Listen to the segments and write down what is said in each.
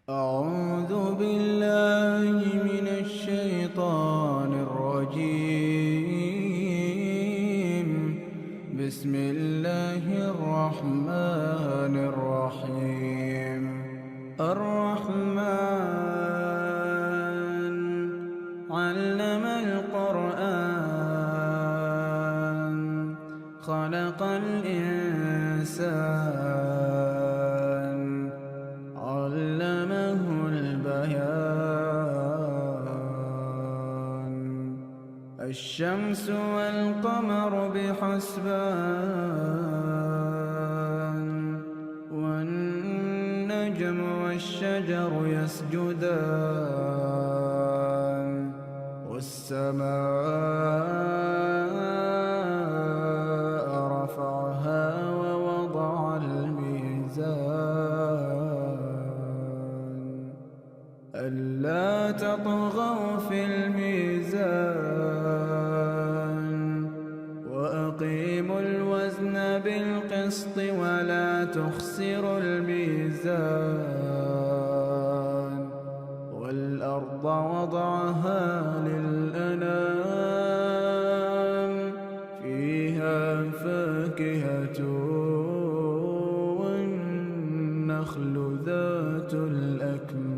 أعوذ بالله من الشيطان الرجيم. بسم الله الرحمن الرحيم. الرحمن علم القرآن خلق الإنسان علمه البيان. الشمس والقمر بحسبان والنجم والشجر يسجدان والسماء رفعها ووضع الميزان ألا تطغوا في الميزان وأقيموا الوزن بالقسط ولا تخسروا الميزان والأرض وضعها للأنام فيها فاكهة والنخل ذات الأكمام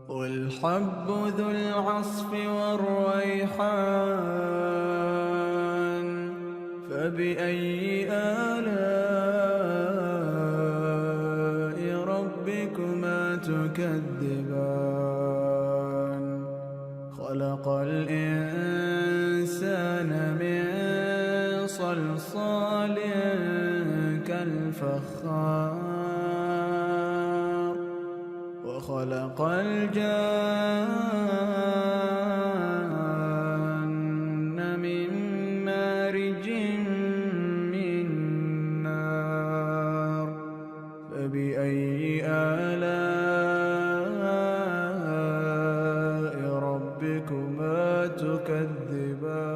والحب ذو العصف والريحان فبأي آلاء ربكما تكذبان. خلق الإنسان من صلصال كالفخار وخلق الجان من مارج من نار فبأي آلاء ربكما تكذبان.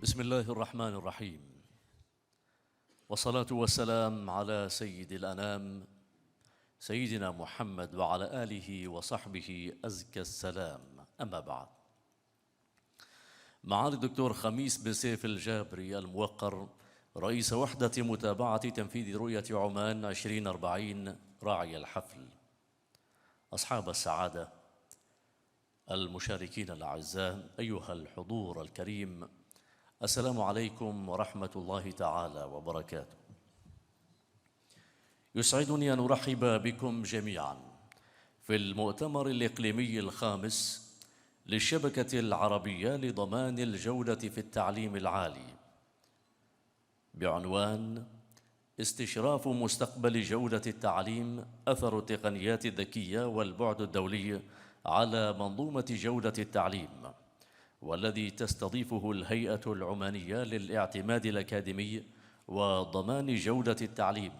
بسم الله الرحمن الرحيم، والصلاة والسلام على سيد الأنام سيدنا محمد وعلى آله وصحبه أزكى السلام. أما بعد، معالي الدكتور خميس بن سيف الجابري الموقر، رئيس وحدة متابعة تنفيذ رؤية عمان 2040 راعي الحفل، أصحاب السعادة، المشاركين الأعزاء، أيها الحضور الكريم، السلام عليكم ورحمة الله تعالى وبركاته. يسعدني أن أرحب بكم جميعا في المؤتمر الإقليمي الخامس للشبكة العربية لضمان الجودة في التعليم العالي، بعنوان استشراف مستقبل جودة التعليم، أثر التقنيات الذكية والبعد الدولي على منظومة جودة التعليم، والذي تستضيفه الهيئة العمانية للاعتماد الأكاديمي وضمان جودة التعليم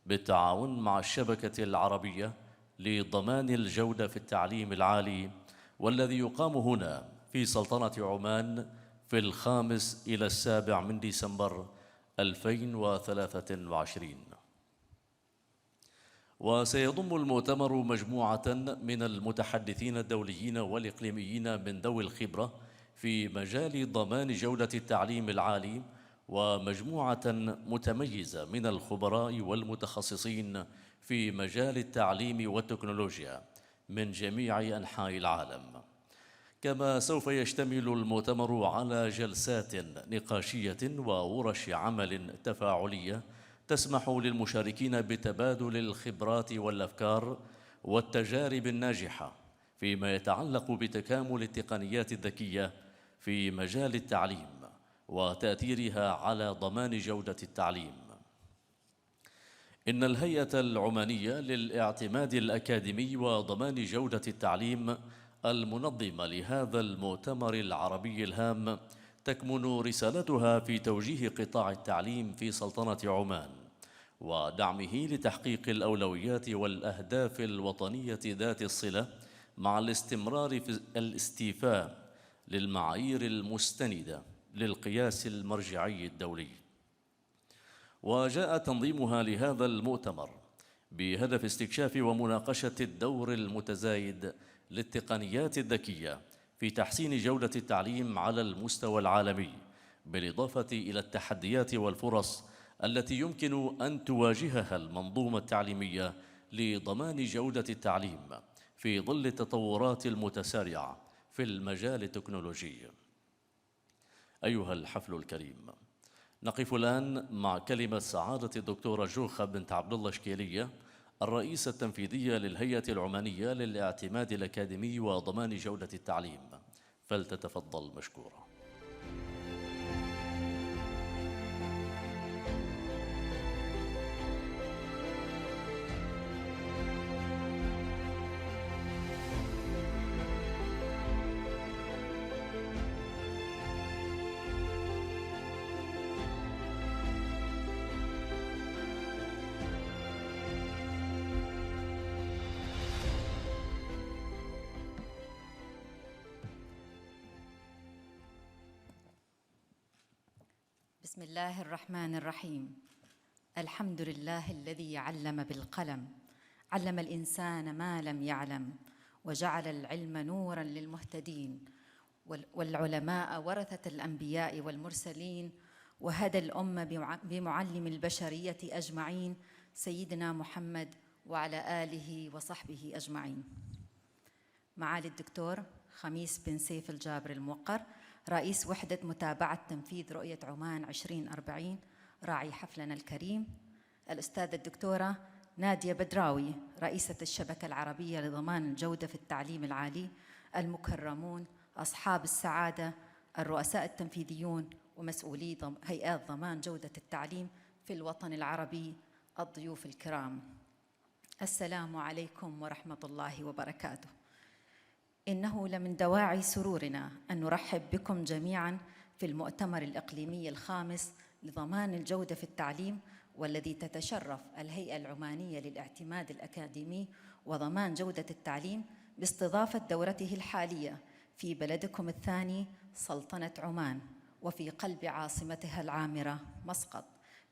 بالتعاون مع الشبكة العربية لضمان الجودة في التعليم العالي، والذي يقام هنا في سلطنة عمان في 5 إلى 7 ديسمبر 2023. وسيضم المؤتمر مجموعة من المتحدثين الدوليين والإقليميين من ذوي الخبرة في مجال ضمان جودة التعليم العالي، ومجموعة متميزة من الخبراء والمتخصصين في مجال التعليم والتكنولوجيا من جميع أنحاء العالم. كما سوف يشتمل المؤتمر على جلسات نقاشية وورش عمل تفاعلية تسمح للمشاركين بتبادل الخبرات والأفكار والتجارب الناجحة فيما يتعلق بتكامل التقنيات الذكية في مجال التعليم وتأثيرها على ضمان جودة التعليم. إن الهيئة العمانية للاعتماد الأكاديمي وضمان جودة التعليم المنظمة لهذا المؤتمر العربي الهام تكمن رسالتها في توجيه قطاع التعليم في سلطنة عمان ودعمه لتحقيق الأولويات والأهداف الوطنية ذات الصلة مع الاستمرار في الاستيفاء للمعايير المستندة للقياس المرجعي الدولي. وجاء تنظيمها لهذا المؤتمر بهدف استكشاف ومناقشة الدور المتزايد للتقنيات الذكية في تحسين جودة التعليم على المستوى العالمي، بالإضافة إلى التحديات والفرص التي يمكن أن تواجهها المنظومة التعليمية لضمان جودة التعليم في ظل التطورات المتسارعة في المجال التكنولوجي. أيها الحفل الكريم، نقف الآن مع كلمة سعادة الدكتورة جوخة بنت عبدالله الشكيلية، الرئيسة التنفيذية للهيئة العمانية للاعتماد الأكاديمي وضمان جودة التعليم، فلتتفضل مشكورة. بسم الله الرحمن الرحيم. الحمد لله الذي علم بالقلم، علم الإنسان ما لم يعلم، وجعل العلم نوراً للمهتدين، والعلماء ورثة الأنبياء والمرسلين، وهدى الأمة بمعلم البشرية أجمعين سيدنا محمد وعلى آله وصحبه أجمعين. معالي الدكتور خميس بن سيف الجابري الموقر، رئيس وحدة متابعة تنفيذ رؤية عمان 2040 راعي حفلنا الكريم، الأستاذة الدكتورة نادية بدراوي، رئيسة الشبكة العربية لضمان الجودة في التعليم العالي، المكرمون، أصحاب السعادة، الرؤساء التنفيذيون ومسؤولي هيئات ضمان جودة التعليم في الوطن العربي، الضيوف الكرام، السلام عليكم ورحمة الله وبركاته. إنه لمن دواعي سرورنا أن نرحب بكم جميعاً في المؤتمر الإقليمي الخامس لضمان الجودة في التعليم، والذي تتشرف الهيئة العمانية للاعتماد الأكاديمي وضمان جودة التعليم باستضافة دورته الحالية في بلدكم الثاني سلطنة عمان، وفي قلب عاصمتها العامرة مسقط،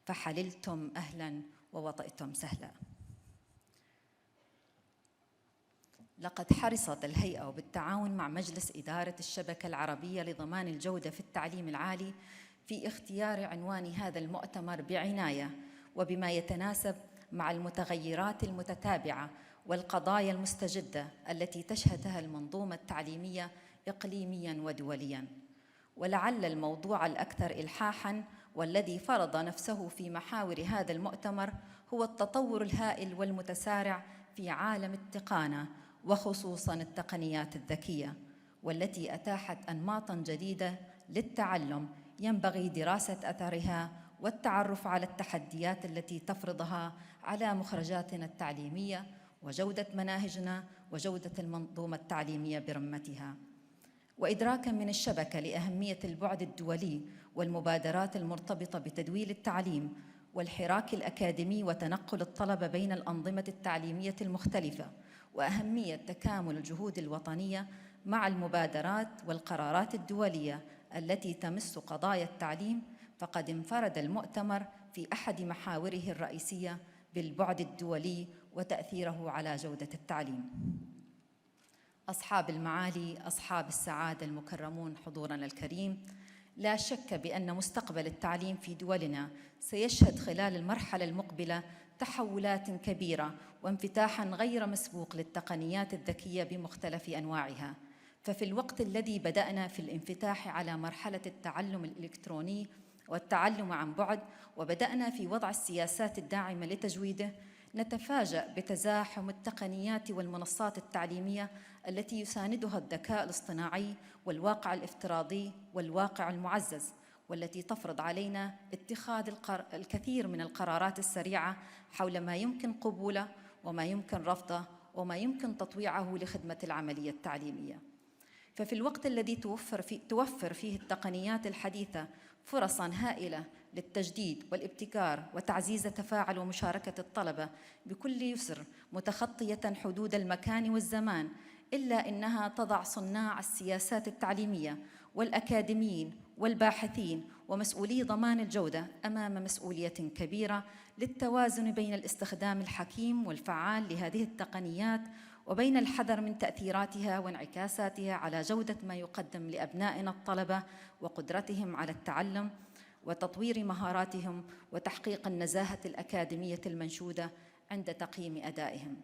فحللتم أهلاً ووطئتم سهلاً. لقد حرصت الهيئة وبالتعاون مع مجلس إدارة الشبكة العربية لضمان الجودة في التعليم العالي في اختيار عنوان هذا المؤتمر بعناية وبما يتناسب مع المتغيرات المتتابعة والقضايا المستجدة التي تشهدها المنظومة التعليمية إقليمياً ودولياً. ولعل الموضوع الأكثر إلحاحاً والذي فرض نفسه في محاور هذا المؤتمر هو التطور الهائل والمتسارع في عالم التقنية، وخصوصاً التقنيات الذكية، والتي أتاحت أنماطاً جديدة للتعلم ينبغي دراسة أثرها والتعرف على التحديات التي تفرضها على مخرجاتنا التعليمية وجودة مناهجنا وجودة المنظومة التعليمية برمتها. وإدراكاً من الشبكة لأهمية البعد الدولي والمبادرات المرتبطة بتدويل التعليم والحراك الأكاديمي وتنقل الطلبة بين الأنظمة التعليمية المختلفة، وأهمية تكامل الجهود الوطنية مع المبادرات والقرارات الدولية التي تمس قضايا التعليم، فقد انفرد المؤتمر في أحد محاوره الرئيسية بالبعد الدولي وتأثيره على جودة التعليم. أصحاب المعالي، أصحاب السعادة المكرمون، حضورنا الكريم، لا شك بأن مستقبل التعليم في دولنا سيشهد خلال المرحلة المقبلة تحولات كبيرة وانفتاحاً غير مسبوق للتقنيات الذكية بمختلف أنواعها. ففي الوقت الذي بدأنا في الانفتاح على مرحلة التعلم الإلكتروني والتعلم عن بعد، وبدأنا في وضع السياسات الداعمة لتجويده، نتفاجأ بتزاحم التقنيات والمنصات التعليمية التي يساندها الذكاء الاصطناعي والواقع الافتراضي والواقع المعزز، والتي تفرض علينا اتخاذ الكثير من القرارات السريعة حول ما يمكن قبوله وما يمكن رفضه وما يمكن تطويعه لخدمة العملية التعليمية. ففي الوقت الذي توفر فيه التقنيات الحديثة فرصاً هائلة للتجديد والابتكار وتعزيز تفاعل ومشاركة الطلبة بكل يسر، متخطية حدود المكان والزمان، إلا أنها تضع صناع السياسات التعليمية والأكاديميين والباحثين ومسؤولي ضمان الجودة أمام مسؤولية كبيرة للتوازن بين الاستخدام الحكيم والفعال لهذه التقنيات وبين الحذر من تأثيراتها وانعكاساتها على جودة ما يقدم لأبنائنا الطلبة وقدرتهم على التعلم وتطوير مهاراتهم وتحقيق النزاهة الأكاديمية المنشودة عند تقييم أدائهم.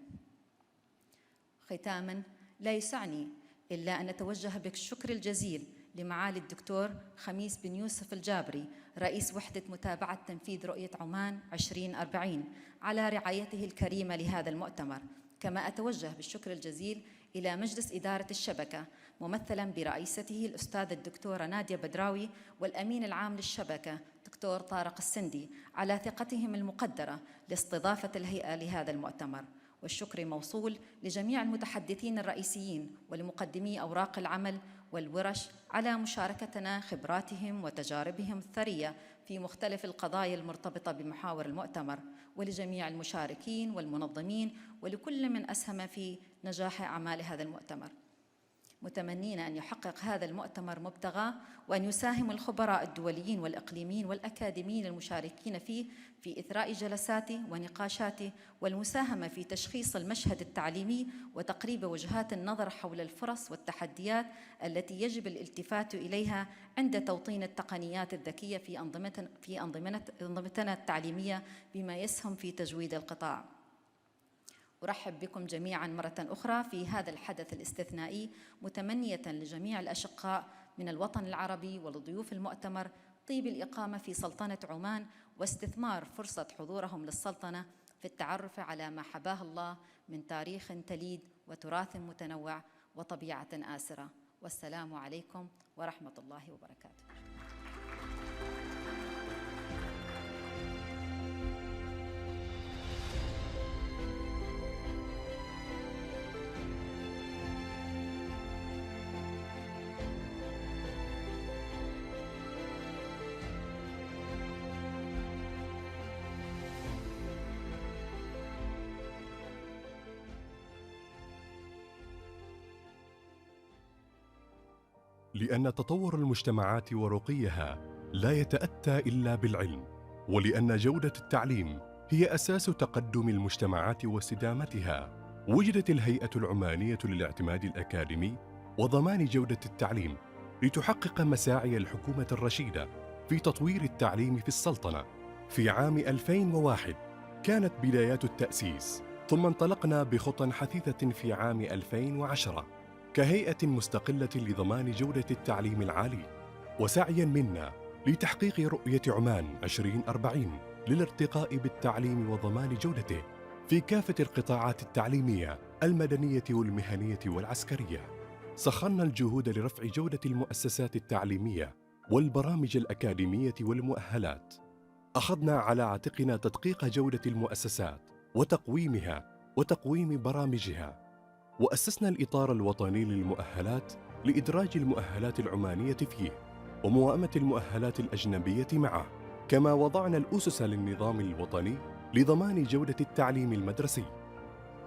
ختاماً، لا يسعني إلا أن نتوجه بالشكر الجزيل لمعالي الدكتور خميس بن يوسف الجابري، رئيس وحدة متابعة تنفيذ رؤية عمان 2040، على رعايته الكريمة لهذا المؤتمر. كما أتوجه بالشكر الجزيل إلى مجلس إدارة الشبكة ممثلاً برئيسته الأستاذة الدكتورة نادية بدراوي والأمين العام للشبكة دكتور طارق السندي على ثقتهم المقدرة لاستضافة الهيئة لهذا المؤتمر. والشكر موصول لجميع المتحدثين الرئيسيين ولمقدمي أوراق العمل والورش على مشاركتنا خبراتهم وتجاربهم الثرية في مختلف القضايا المرتبطة بمحاور المؤتمر، ولجميع المشاركين والمنظمين ولكل من أسهم في نجاح أعمال هذا المؤتمر، متمنين أن يحقق هذا المؤتمر مبتغاه، وأن يساهم الخبراء الدوليين والإقليميين والأكاديميين المشاركين فيه في إثراء جلساته ونقاشاته والمساهمة في تشخيص المشهد التعليمي وتقريب وجهات النظر حول الفرص والتحديات التي يجب الالتفات إليها عند توطين التقنيات الذكية في أنظمتنا التعليمية بما يسهم في تجويد القطاع. أرحب بكم جميعاً مرة أخرى في هذا الحدث الاستثنائي، متمنية لجميع الأشقاء من الوطن العربي ولضيوف المؤتمر طيب الإقامة في سلطنة عمان واستثمار فرصة حضورهم للسلطنة في التعرف على ما حباه الله من تاريخ تليد وتراث متنوع وطبيعة آسرة. والسلام عليكم ورحمة الله وبركاته. لأن تطور المجتمعات ورقيها لا يتأتى إلا بالعلم، ولأن جودة التعليم هي أساس تقدم المجتمعات واستدامتها، وجدت الهيئة العمانية للاعتماد الأكاديمي وضمان جودة التعليم لتحقق مساعي الحكومة الرشيدة في تطوير التعليم في السلطنة. في عام 2001 كانت بدايات التأسيس، ثم انطلقنا بخطى حثيثة في عام 2010 كهيئة مستقلة لضمان جودة التعليم العالي، وسعياً منا لتحقيق رؤية عمان 2040 للارتقاء بالتعليم وضمان جودته في كافة القطاعات التعليمية المدنية والمهنية والعسكرية. سخرنا الجهود لرفع جودة المؤسسات التعليمية والبرامج الأكاديمية والمؤهلات. أخذنا على عاتقنا تدقيق جودة المؤسسات وتقويمها وتقويم برامجها، وأسسنا الإطار الوطني للمؤهلات لإدراج المؤهلات العمانية فيه وموائمة المؤهلات الأجنبية معه، كما وضعنا الأسس للنظام الوطني لضمان جودة التعليم المدرسي،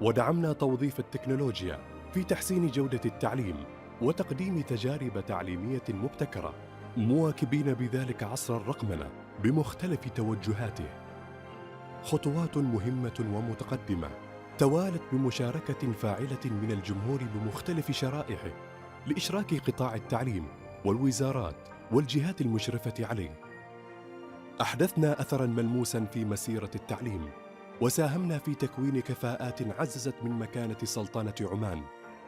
ودعمنا توظيف التكنولوجيا في تحسين جودة التعليم وتقديم تجارب تعليمية مبتكرة، مواكبين بذلك عصر الرقمنة بمختلف توجهاته. خطوات مهمة ومتقدمة توالت بمشاركة فاعلة من الجمهور بمختلف شرائحه لإشراك قطاع التعليم والوزارات والجهات المشرفة عليه. أحدثنا أثراً ملموساً في مسيرة التعليم، وساهمنا في تكوين كفاءات عززت من مكانة سلطنة عمان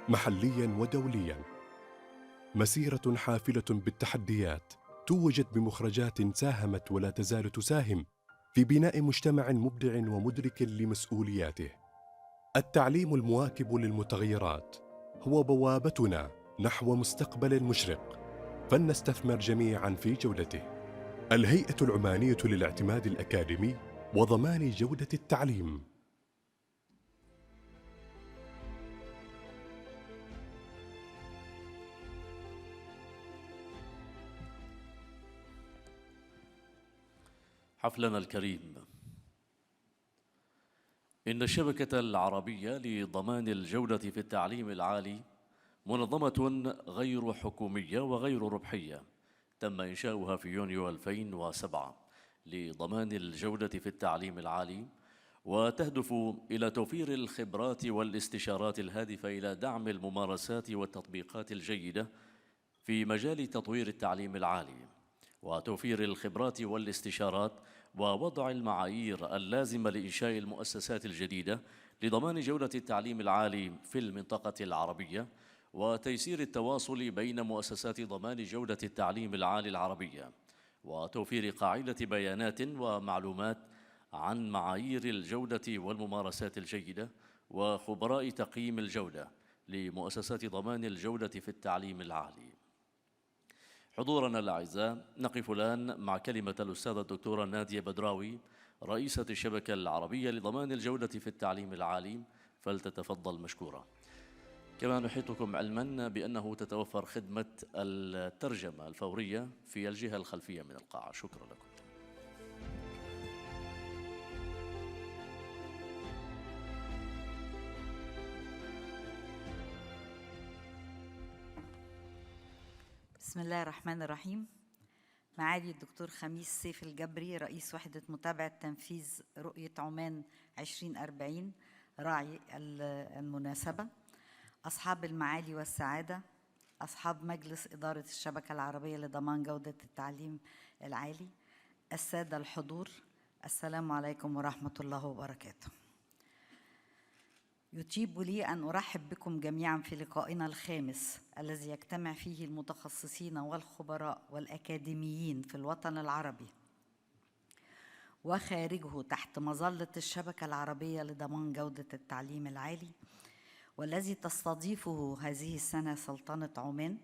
محلياً ودولياً. مسيرة حافلة بالتحديات توجت بمخرجات ساهمت ولا تزال تساهم في بناء مجتمع مبدع ومدرك لمسؤولياته. التعليم المواكب للمتغيرات هو بوابتنا نحو مستقبل مشرق، فلنستثمر جميعاً في جودته. الهيئة العمانية للاعتماد الأكاديمي وضمان جودة التعليم. حفلنا الكريم. إن الشبكة العربية لضمان الجودة في التعليم العالي منظمة غير حكومية وغير ربحية تم إنشاؤها في يونيو 2007 لضمان الجودة في التعليم العالي، وتهدف إلى توفير الخبرات والاستشارات الهادفة إلى دعم الممارسات والتطبيقات الجيدة في مجال تطوير التعليم العالي، وتوفير الخبرات والاستشارات ووضع المعايير اللازمة لإنشاء المؤسسات الجديدة لضمان جودة التعليم العالي في المنطقة العربية، وتيسير التواصل بين مؤسسات ضمان جودة التعليم العالي العربية، وتوفير قاعدة بيانات ومعلومات عن معايير الجودة والممارسات الجيدة وخبراء تقييم الجودة لمؤسسات ضمان الجودة في التعليم العالي. حضورنا الأعزاء، نقف الآن مع كلمة الأستاذة الدكتورة نادية بدراوي رئيسة الشبكة العربية لضمان الجودة في التعليم العالي، فلتتفضل مشكورة. كما نحيطكم علما بأنه تتوفر خدمة الترجمة الفورية في الجهة الخلفية من القاعة. شكرا لكم. بسم الله الرحمن الرحيم. معالي الدكتور خميس سيف الجبري رئيس وحدة متابعة تنفيذ رؤية عمان 2040 راعي المناسبة، أصحاب المعالي والسعادة، أصحاب مجلس إدارة الشبكة العربية لضمان جودة التعليم العالي، السادة الحضور، السلام عليكم ورحمة الله وبركاته. يطيب لي أن أرحب بكم جميعاً في لقائنا الخامس الذي يجتمع فيه المتخصصين والخبراء والأكاديميين في الوطن العربي وخارجه تحت مظلة الشبكة العربية لضمان جودة التعليم العالي، والذي تستضيفه هذه السنة سلطنة عمان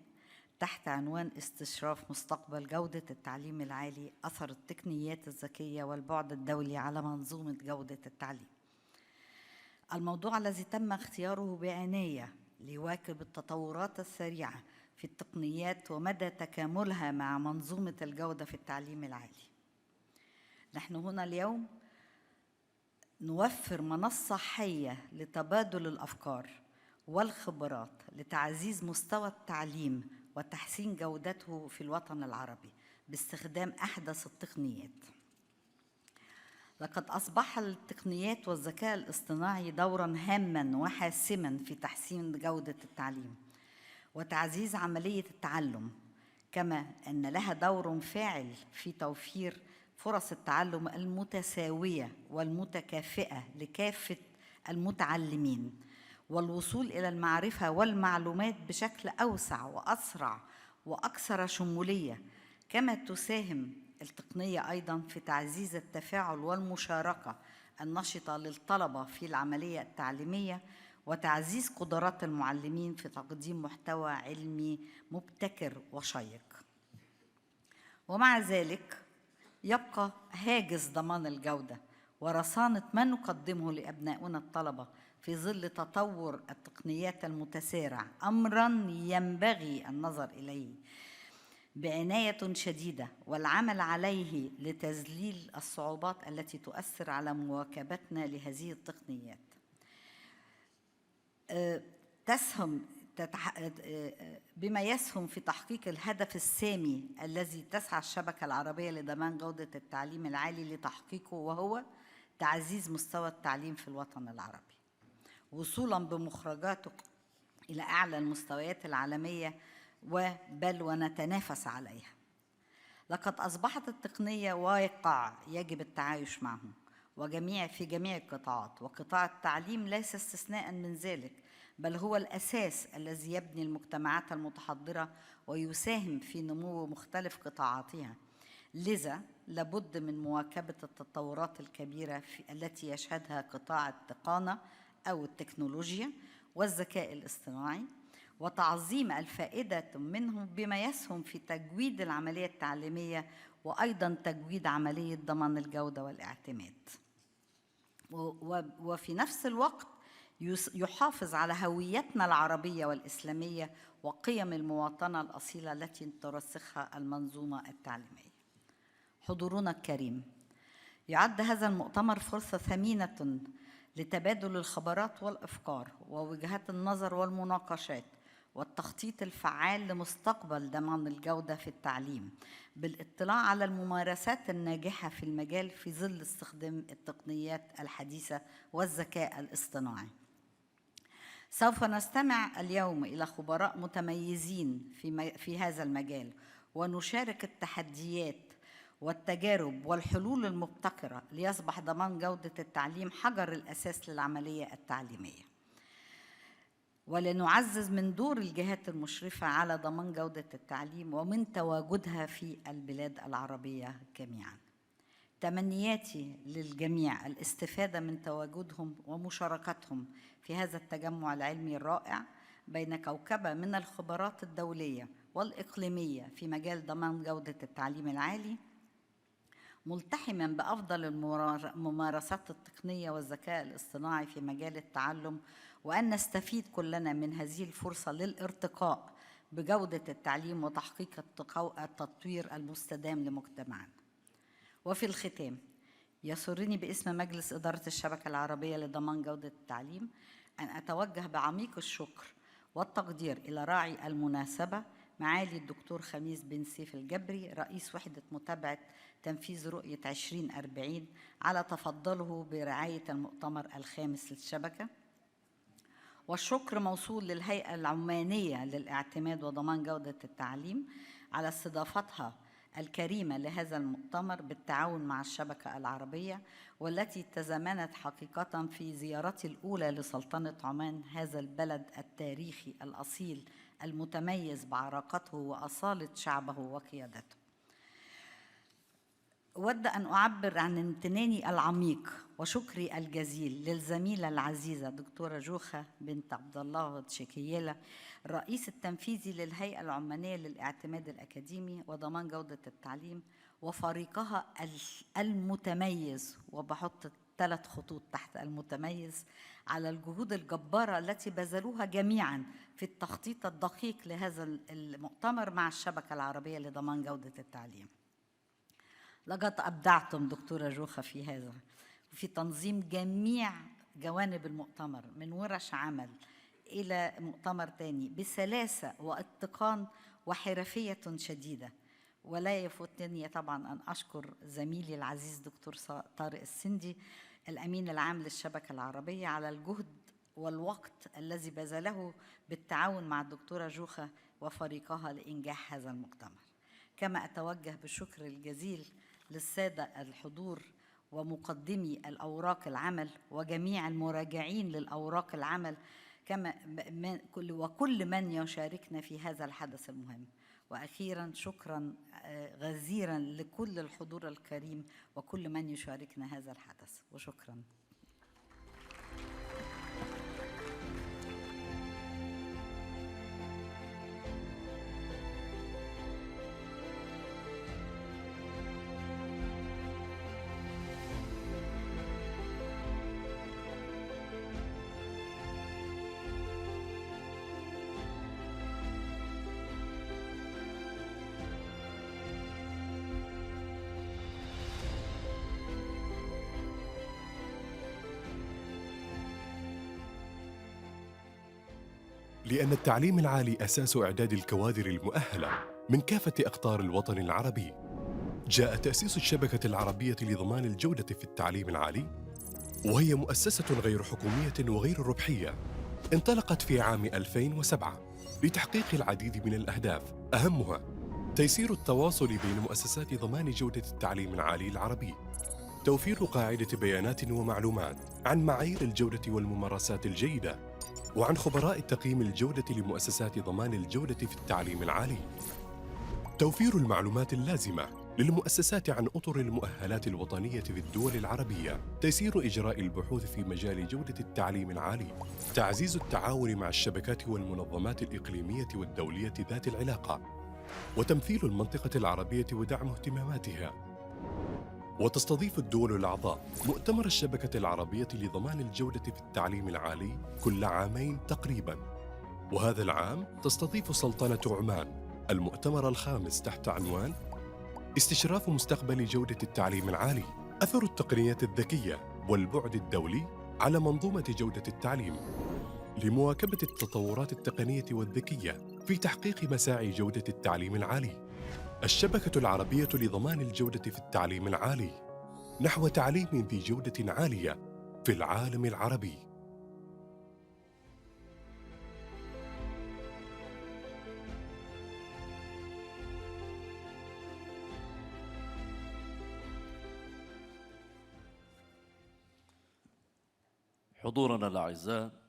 تحت عنوان استشراف مستقبل جودة التعليم العالي، أثر التقنيات الذكية والبعد الدولي على منظومة جودة التعليم. الموضوع الذي تم اختياره بعناية ليواكب التطورات السريعة في التقنيات ومدى تكاملها مع منظومة الجودة في التعليم العالي. نحن هنا اليوم نوفر منصة حية لتبادل الأفكار والخبرات لتعزيز مستوى التعليم وتحسين جودته في الوطن العربي باستخدام أحدث التقنيات. لقد أصبح التقنيات والذكاء الاصطناعي دوراً هاماً وحاسماً في تحسين جودة التعليم وتعزيز عملية التعلم، كما أن لها دور فاعل في توفير فرص التعلم المتساوية والمتكافئة لكافة المتعلمين والوصول إلى المعرفة والمعلومات بشكل أوسع وأسرع وأكثر شمولية. كما تساهم التقنية أيضاً في تعزيز التفاعل والمشاركة النشطة للطلبة في العملية التعليمية وتعزيز قدرات المعلمين في تقديم محتوى علمي مبتكر وشيق. ومع ذلك يبقى هاجس ضمان الجودة ورصانة ما نقدمه لأبنائنا الطلبة في ظل تطور التقنيات المتسارع أمراً ينبغي النظر إليه بعناية شديدة والعمل عليه لتذليل الصعوبات التي تؤثر على مواكبتنا لهذه التقنيات. بما يسهم في تحقيق الهدف السامي الذي تسعى الشبكة العربية لضمان جودة التعليم العالي لتحقيقه، وهو تعزيز مستوى التعليم في الوطن العربي وصولاً بمخرجاته إلى أعلى المستويات العالمية بل ونتنافس عليها. لقد أصبحت التقنية واقع يجب التعايش معه في جميع القطاعات، وقطاع التعليم ليس استثناء من ذلك، بل هو الأساس الذي يبني المجتمعات المتحضرة ويساهم في نمو مختلف قطاعاتها. لذا لابد من مواكبة التطورات الكبيرة التي يشهدها قطاع التقنية أو التكنولوجيا والذكاء الاصطناعي، وتعظيم الفائدة منه بما يسهم في تجويد العملية التعليمية وأيضاً تجويد عملية ضمان الجودة والاعتماد. وفي نفس الوقت يحافظ على هويتنا العربية والإسلامية وقيم المواطنة الأصيلة التي ترسخها المنظومة التعليمية. حضورنا الكريم، يعد هذا المؤتمر فرصة ثمينة لتبادل الخبرات والأفكار ووجهات النظر والمناقشات والتخطيط الفعال لمستقبل ضمان الجودة في التعليم، بالاطلاع على الممارسات الناجحة في المجال في ظل استخدام التقنيات الحديثة والذكاء الاصطناعي. سوف نستمع اليوم إلى خبراء متميزين في هذا المجال، ونشارك التحديات والتجارب والحلول المبتكرة ليصبح ضمان جودة التعليم حجر الأساس للعملية التعليمية، ولنعزز من دور الجهات المشرفة على ضمان جودة التعليم ومن تواجدها في البلاد العربية جميعاً. تمنياتي للجميع الاستفادة من تواجدهم ومشاركتهم في هذا التجمع العلمي الرائع بين كوكبة من الخبرات الدولية والإقليمية في مجال ضمان جودة التعليم العالي، ملتحماً بأفضل الممارسات التقنية والذكاء الاصطناعي في مجال التعلم، وأن نستفيد كلنا من هذه الفرصة للارتقاء بجودة التعليم وتحقيق التطوير المستدام لمجتمعنا. وفي الختام، يسرني باسم مجلس إدارة الشبكة العربية لضمان جودة التعليم أن أتوجه بعميق الشكر والتقدير إلى راعي المناسبة معالي الدكتور خميس بن سيف الجبري، رئيس وحدة متابعة تنفيذ رؤية 2040، على تفضله برعاية المؤتمر الخامس للشبكة. والشكر موصول للهيئة العمانية للاعتماد وضمان جودة التعليم على استضافتها الكريمة لهذا المؤتمر بالتعاون مع الشبكة العربية، والتي تزامنت حقيقة في زيارتي الأولى لسلطنة عمان، هذا البلد التاريخي الأصيل المتميز بعراقته وأصالة شعبه وقيادته. أود أن أعبر عن امتناني العميق وشكري الجزيل للزميلة العزيزة دكتورة جوخة بنت عبدالله الشكيلية، الرئيس التنفيذي للهيئة العمانية للاعتماد الأكاديمي وضمان جودة التعليم، وفريقها المتميز، وبحط 3 خطوط تحت المتميز، على الجهود الجبارة التي بذلوها جميعاً في التخطيط الدقيق لهذا المؤتمر مع الشبكة العربية لضمان جودة التعليم. لقد أبدعتم دكتورة جوخة في هذا، في تنظيم جميع جوانب المؤتمر من ورش عمل إلى مؤتمر تاني بسلاسة واتقان وحرفية شديدة، ولا يفوتني طبعا أن أشكر زميلي العزيز دكتور طارق السندي الأمين العام للشبكة العربية على الجهد والوقت الذي بذله بالتعاون مع الدكتورة جوخة وفريقها لإنجاح هذا المؤتمر. كما أتوجه بالشكر الجزيل للسادة الحضور ومقدمي الأوراق العمل وجميع المراجعين للأوراق العمل وكل من يشاركنا في هذا الحدث المهم. وأخيراً شكراً غزيراً لكل الحضور الكريم وكل من يشاركنا هذا الحدث، وشكراً. لأن التعليم العالي أساس إعداد الكوادر المؤهلة من كافة أقطار الوطن العربي. جاء تأسيس الشبكة العربية لضمان الجودة في التعليم العالي، وهي مؤسسة غير حكومية وغير ربحية انطلقت في عام 2007 لتحقيق العديد من الأهداف، أهمها تيسير التواصل بين مؤسسات ضمان جودة التعليم العالي العربي، توفير قاعدة بيانات ومعلومات عن معايير الجودة والممارسات الجيدة وعن خبراء تقييم الجودة لمؤسسات ضمان الجودة في التعليم العالي، توفير المعلومات اللازمة للمؤسسات عن أطر المؤهلات الوطنية في الدول العربية، تيسير إجراء البحوث في مجال جودة التعليم العالي، تعزيز التعاون مع الشبكات والمنظمات الإقليمية والدولية ذات العلاقة، وتمثيل المنطقة العربية ودعم اهتماماتها. وتستضيف الدول الأعضاء مؤتمر الشبكة العربية لضمان الجودة في التعليم العالي كل عامين تقريباً، وهذا العام تستضيف سلطنة عمان المؤتمر الخامس تحت عنوان استشراف مستقبل جودة التعليم العالي، أثر التقنيات الذكية والبعد الدولي على منظومة جودة التعليم، لمواكبة التطورات التقنية والذكية في تحقيق مساعي جودة التعليم العالي. الشبكة العربية لضمان الجودة في التعليم العالي نحو تعليم ذي جودة عالية في العالم العربي. حضورنا الأعزاء،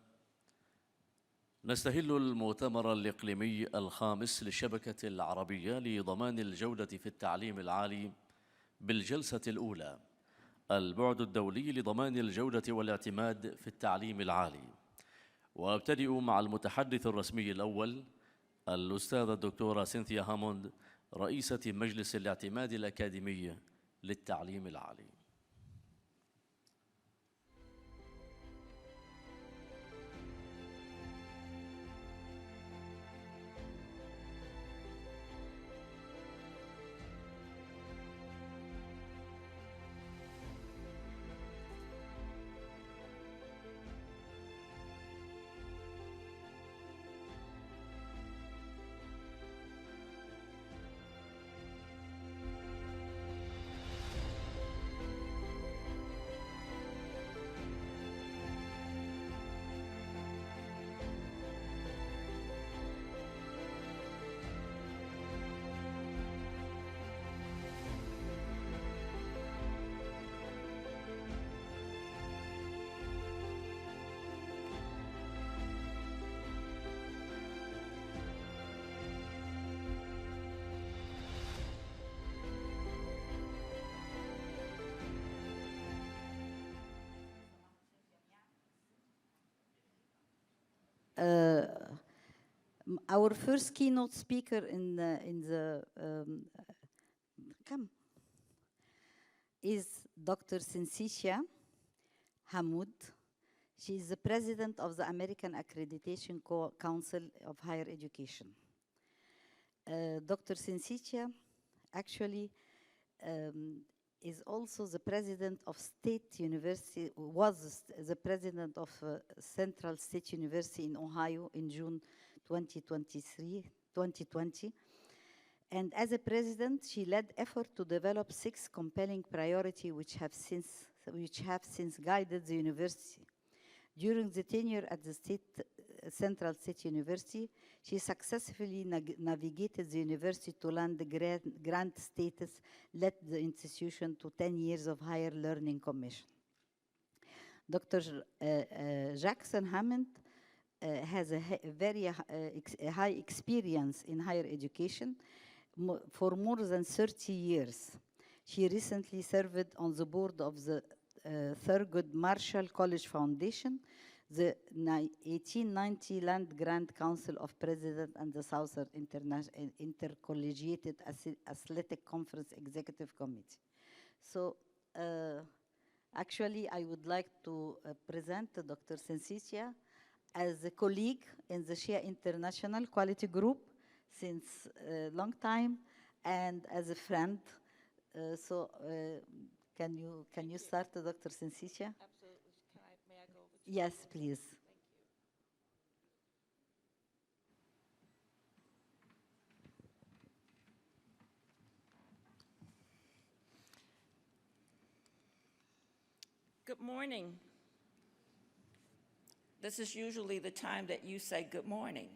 نستهل المؤتمر الإقليمي الخامس للشبكة العربية لضمان الجودة في التعليم العالي بالجلسة الأولى، البعد الدولي لضمان الجودة والاعتماد في التعليم العالي. وأبتدئ مع المتحدث الرسمي الأول الأستاذة الدكتورة سينثيا هاموند، رئيسة مجلس الاعتماد الأكاديمي للتعليم العالي. Our first keynote speaker in the is Dr. Cynthia Hamoud. She is the president of the American Accreditation Council of Higher Education. Dr. Cynthia actually is also the president of State University, was the president of Central State University in Ohio in June 2020. And as a president, she led effort to develop 6 compelling priorities which have since guided the university. During the tenure at the Central State University, she successfully navigated the university to land the grant status, led the institution to 10 years of higher learning commission. Dr. Jackson Hammond has a very high experience in higher education for more than 30 years. She recently served on the board of the Thurgood Marshall College Foundation, the 1890 Land Grant Council of President and the Southern Intercollegiate Athletic Conference Executive Committee. So actually I would like to present Dr. Sensitia as a colleague in the Shia International Quality Group since a long time, and as a friend. Can you start, Dr. Sensitia? Absolutely. May I go over to Yes, please. Thank you. Good morning. This is usually the time that you say good morning.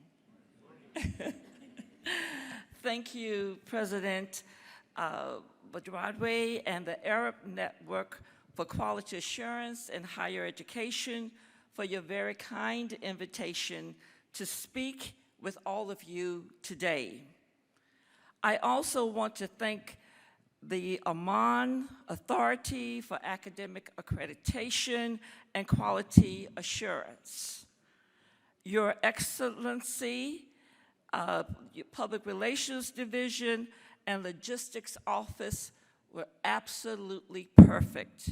Thank you, President Broadway and the Arab Network for Quality Assurance in Higher Education for your very kind invitation to speak with all of you today. I also want to thank the Oman Authority for Academic Accreditation and Quality Assurance. Your Excellency, your Public Relations Division and Logistics Office were absolutely perfect.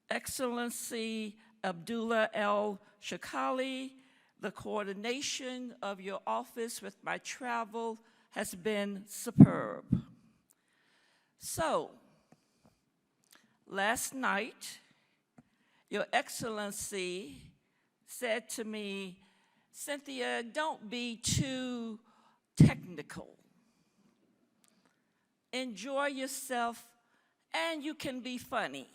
Excellency Abdullah El-Shakali, the coordination of your office with my travel has been superb. So, last night, Your Excellency said to me, Cynthia, don't be too technical. Enjoy yourself, and you can be funny.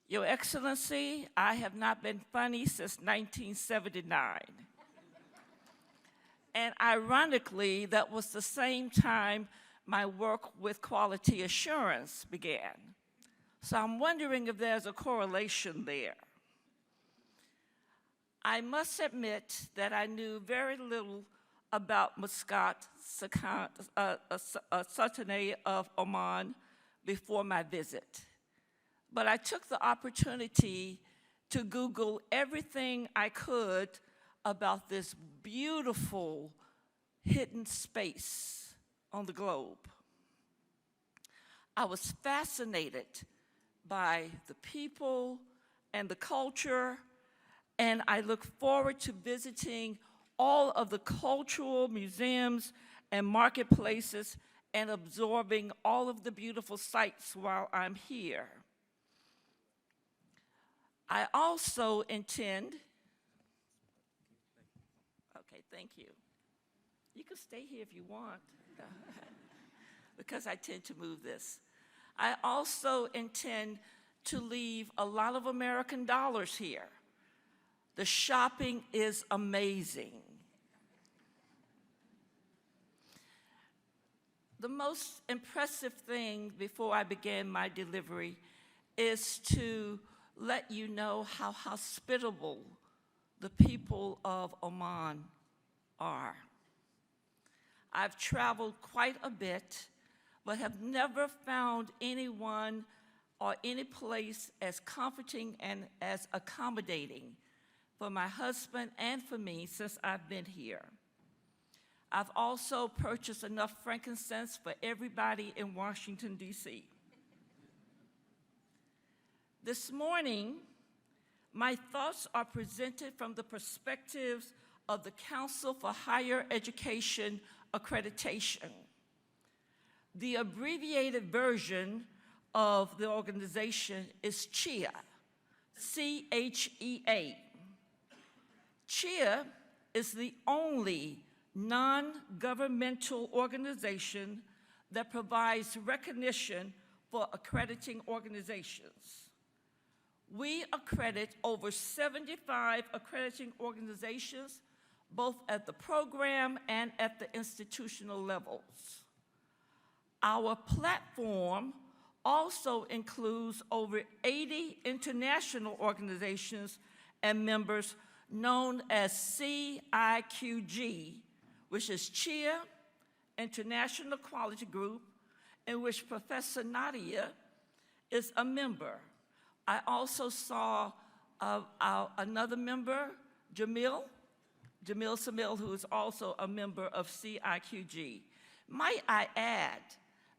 Your Excellency, I have not been funny since 1979. And ironically, that was the same time my work with quality assurance began. So I'm wondering if there's a correlation there. I must admit that I knew very little about Muscat Sultanate of Oman before my visit. But I took the opportunity to Google everything I could about this beautiful hidden space on the globe. I was fascinated by the people and the culture, and I look forward to visiting all of the cultural museums and marketplaces and absorbing all of the beautiful sights while I'm here. I also intend, okay, thank you. You can stay here if you want, because I tend to move this. I also intend to leave a lot of American dollars here. The shopping is amazing. The most impressive thing before I began my delivery is to let you know how hospitable the people of Oman are. I've traveled quite a bit, but have never found anyone or any place as comforting and as accommodating for my husband and for me since I've been here. I've also purchased enough frankincense for everybody in Washington, D.C. This morning, my thoughts are presented from the perspectives of the Council for Higher Education Accreditation. The abbreviated version of the organization is CHEA, C-H-E-A. CHEA is the only non-governmental organization that provides recognition for accrediting organizations. We accredit over 75 accrediting organizations, both at the program and at the institutional levels. Our platform also includes over 80 international organizations and members known as CIQG, which is CHIA, International Quality Group, in which Professor Nadia is a member. I also saw another member, Jamil Samil, who is also a member of CIQG. Might I add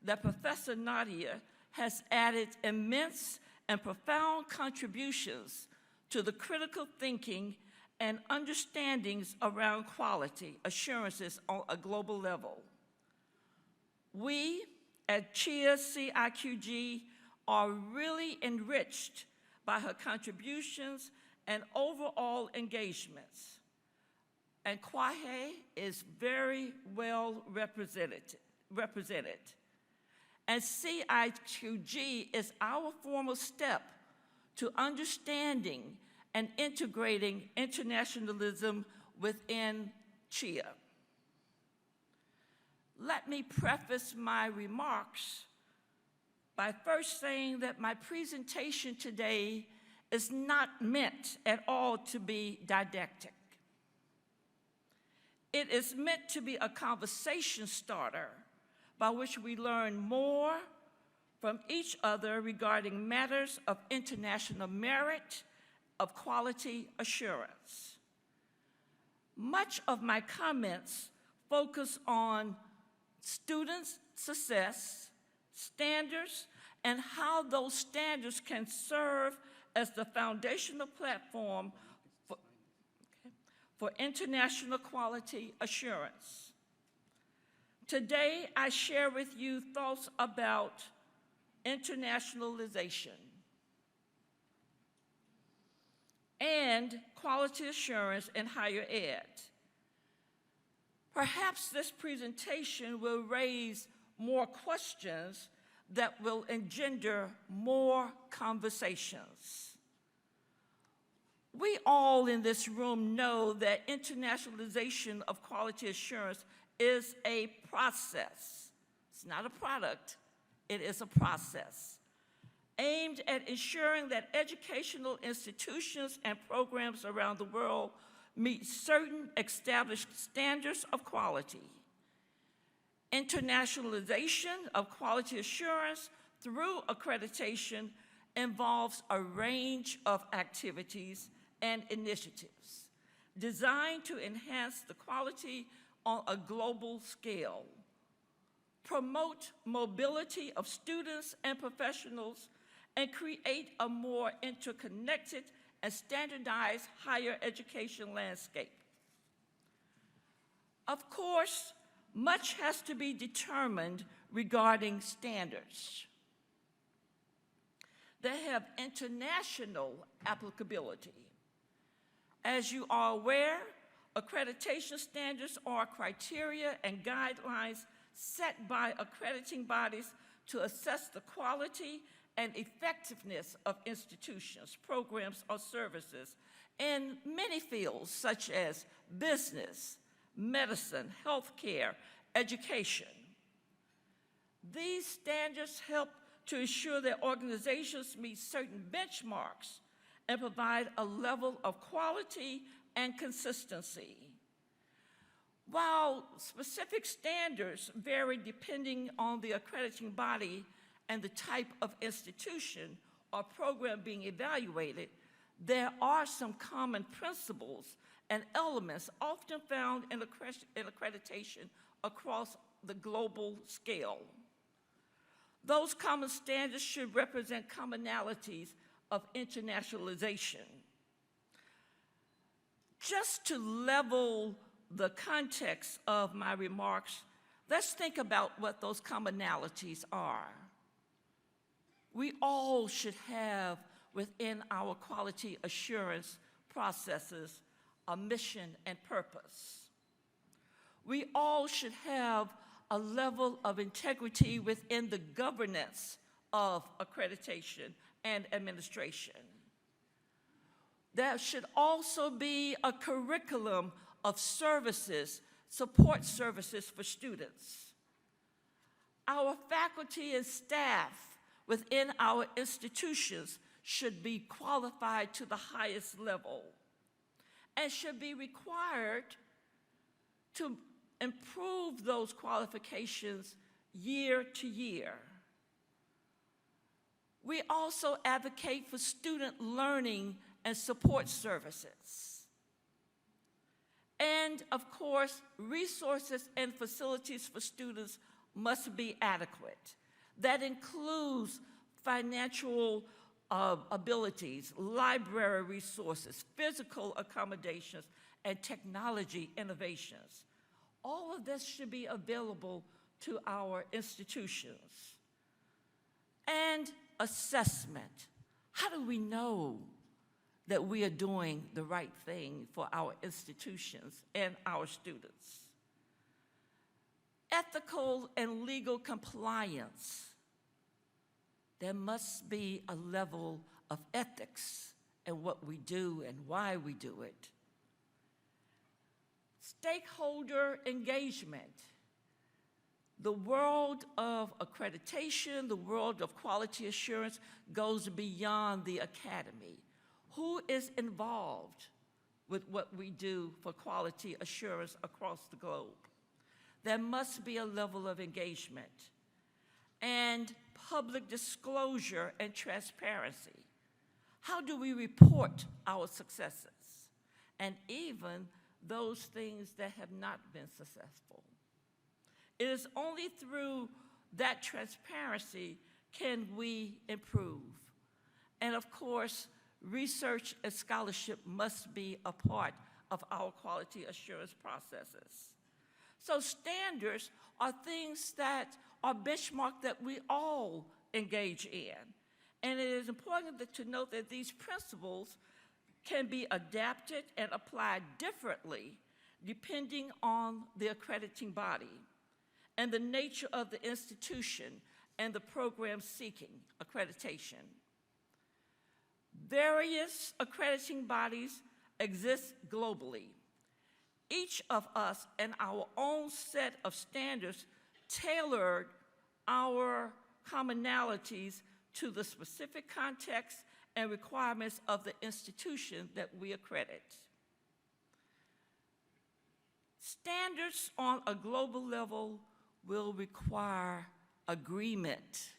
that Professor Nadia has added immense and profound contributions to the critical thinking and understandings around quality assurances on a global level. We at CHIA CIQG are really enriched by her contributions and overall engagements. And Kwahe is very well represented. And CIQG is our formal step to understanding and integrating internationalism within CHIA. Let me preface my remarks by first saying that my presentation today is not meant at all to be didactic. It is meant to be a conversation starter by which we learn more from each other regarding matters of international merit, of quality assurance. Much of my comments focus on students' success, standards, and how those standards can serve as the foundational platform for international quality assurance. Today, I share with you thoughts about internationalization and quality assurance in higher ed. Perhaps this presentation will raise more questions that will engender more conversations. We all in this room know that internationalization of quality assurance is a process. It's not a product, it is a process aimed at ensuring that educational institutions and programs around the world meet certain established standards of quality. Internationalization of quality assurance through accreditation involves a range of activities and initiatives designed to enhance the quality on a global scale, promote mobility of students and professionals, and create a more interconnected and standardized higher education landscape. Of course, much has to be determined regarding standards that have international applicability. As you are aware, accreditation standards are criteria and guidelines set by accrediting bodies to assess the quality and effectiveness of institutions, programs, or services in many fields such as business, medicine, healthcare, education. These standards help to ensure that organizations meet certain benchmarks and provide a level of quality and consistency. While specific standards vary depending on the accrediting body and the type of institution or program being evaluated, there are some common principles and elements often found in accreditation across the global scale. Those common standards should represent commonalities of internationalization. Just to level the context of my remarks, let's think about what those commonalities are. We all should have within our quality assurance processes a mission and purpose. We all should have a level of integrity within the governance of accreditation and administration. There should also be a curriculum of services, support services for students. Our faculty and staff within our institutions should be qualified to the highest level and should be required to improve those qualifications year to year. We also advocate for student learning and support services. And of course, resources and facilities for students must be adequate. That includes financial abilities, library resources, physical accommodations, and technology innovations. All of this should be available to our institutions. And assessment. How do we know that we are doing the right thing for our institutions and our students? Ethical and legal compliance. There must be a level of ethics in what we do and why we do it. Stakeholder engagement. The world of accreditation, the world of quality assurance goes beyond the academy. Who is involved with what we do for quality assurance across the globe? There must be a level of engagement and public disclosure and transparency. How do we report our successes and even those things that have not been successful? It is only through that transparency can we improve. And of course, research and scholarship must be a part of our quality assurance processes. So standards are things that are benchmarks that we all engage in. And it is important to note that these principles can be adapted and applied differently depending on the accrediting body and the nature of the institution and the program seeking accreditation. Various accrediting bodies exist globally. Each of us and our own set of standards tailored our commonalities to the specific context and requirements of the institution that we accredit. Standards on a global level will require agreement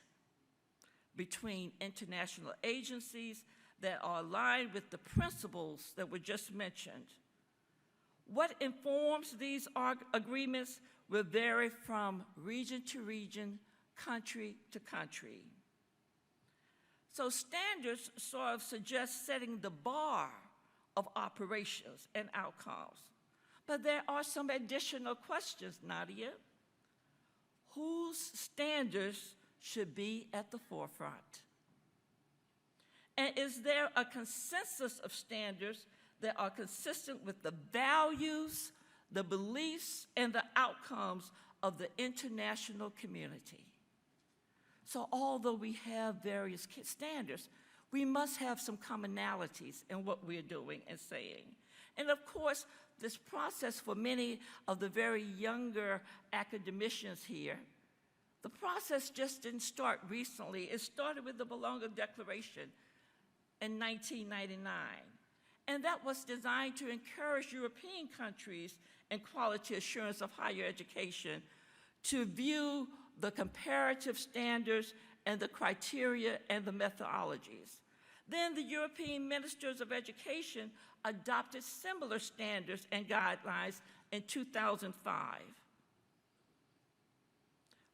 between international agencies that are aligned with the principles that were just mentioned. What informs these agreements will vary from region to region, country to country. So standards sort of suggest setting the bar of operations and outcomes. But there are some additional questions, Nadia. Whose standards should be at the forefront? And is there a consensus of standards that are consistent with the values, the beliefs, and the outcomes of the international community? So although we have various standards, we must have some commonalities in what we're doing and saying. And of course, this process for many of the very younger academicians here, the process just didn't start recently. It started with the Bologna Declaration in 1999. And that was designed to encourage European countries in quality assurance of higher education to view the comparative standards and the criteria and the methodologies. Then the European Ministers of Education adopted similar standards and guidelines in 2005.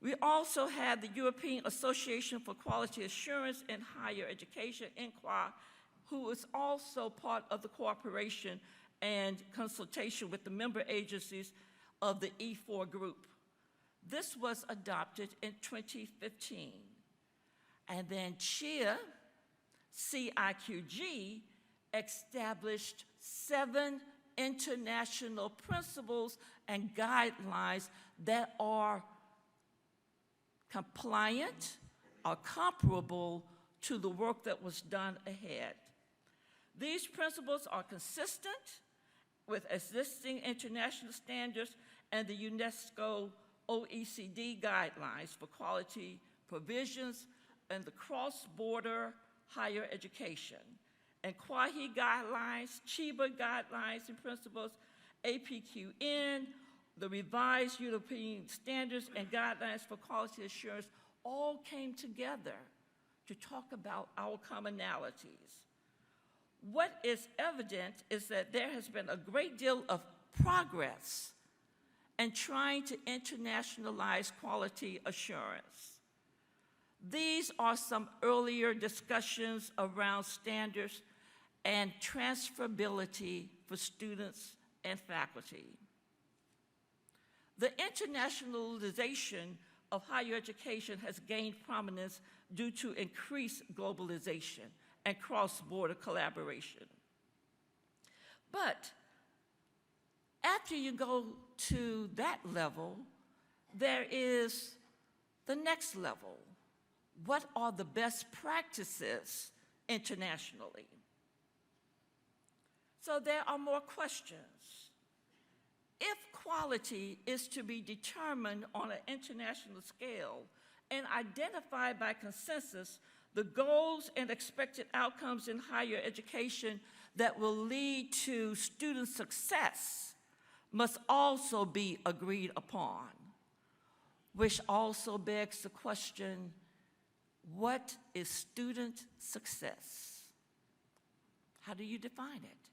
We also had the European Association for Quality Assurance in Higher Education, INQA, who is also part of the cooperation and consultation with the member agencies of the E4 group. This was adopted in 2015. And then CHIA, CIQG, established 7 international principles and guidelines that are compliant or comparable to the work that was done ahead. These principles are consistent with existing international standards and the UNESCO OECD guidelines for quality provisions and the cross-border higher education, and QUAHI guidelines, CHIBA guidelines and principles, APQN, the revised European standards and guidelines for quality assurance all came together to talk about our commonalities. What is evident is that there has been a great deal of progress in trying to internationalize quality assurance. These are some earlier discussions around standards and transferability for students and faculty. The internationalization of higher education has gained prominence due to increased globalization and cross-border collaboration. But after you go to that level, there is the next level. What are the best practices internationally? So there are more questions. If quality is to be determined on an international scale and identified by consensus, the goals and expected outcomes in higher education that will lead to student success must also be agreed upon, which also begs the question, what is student success? How do you define it?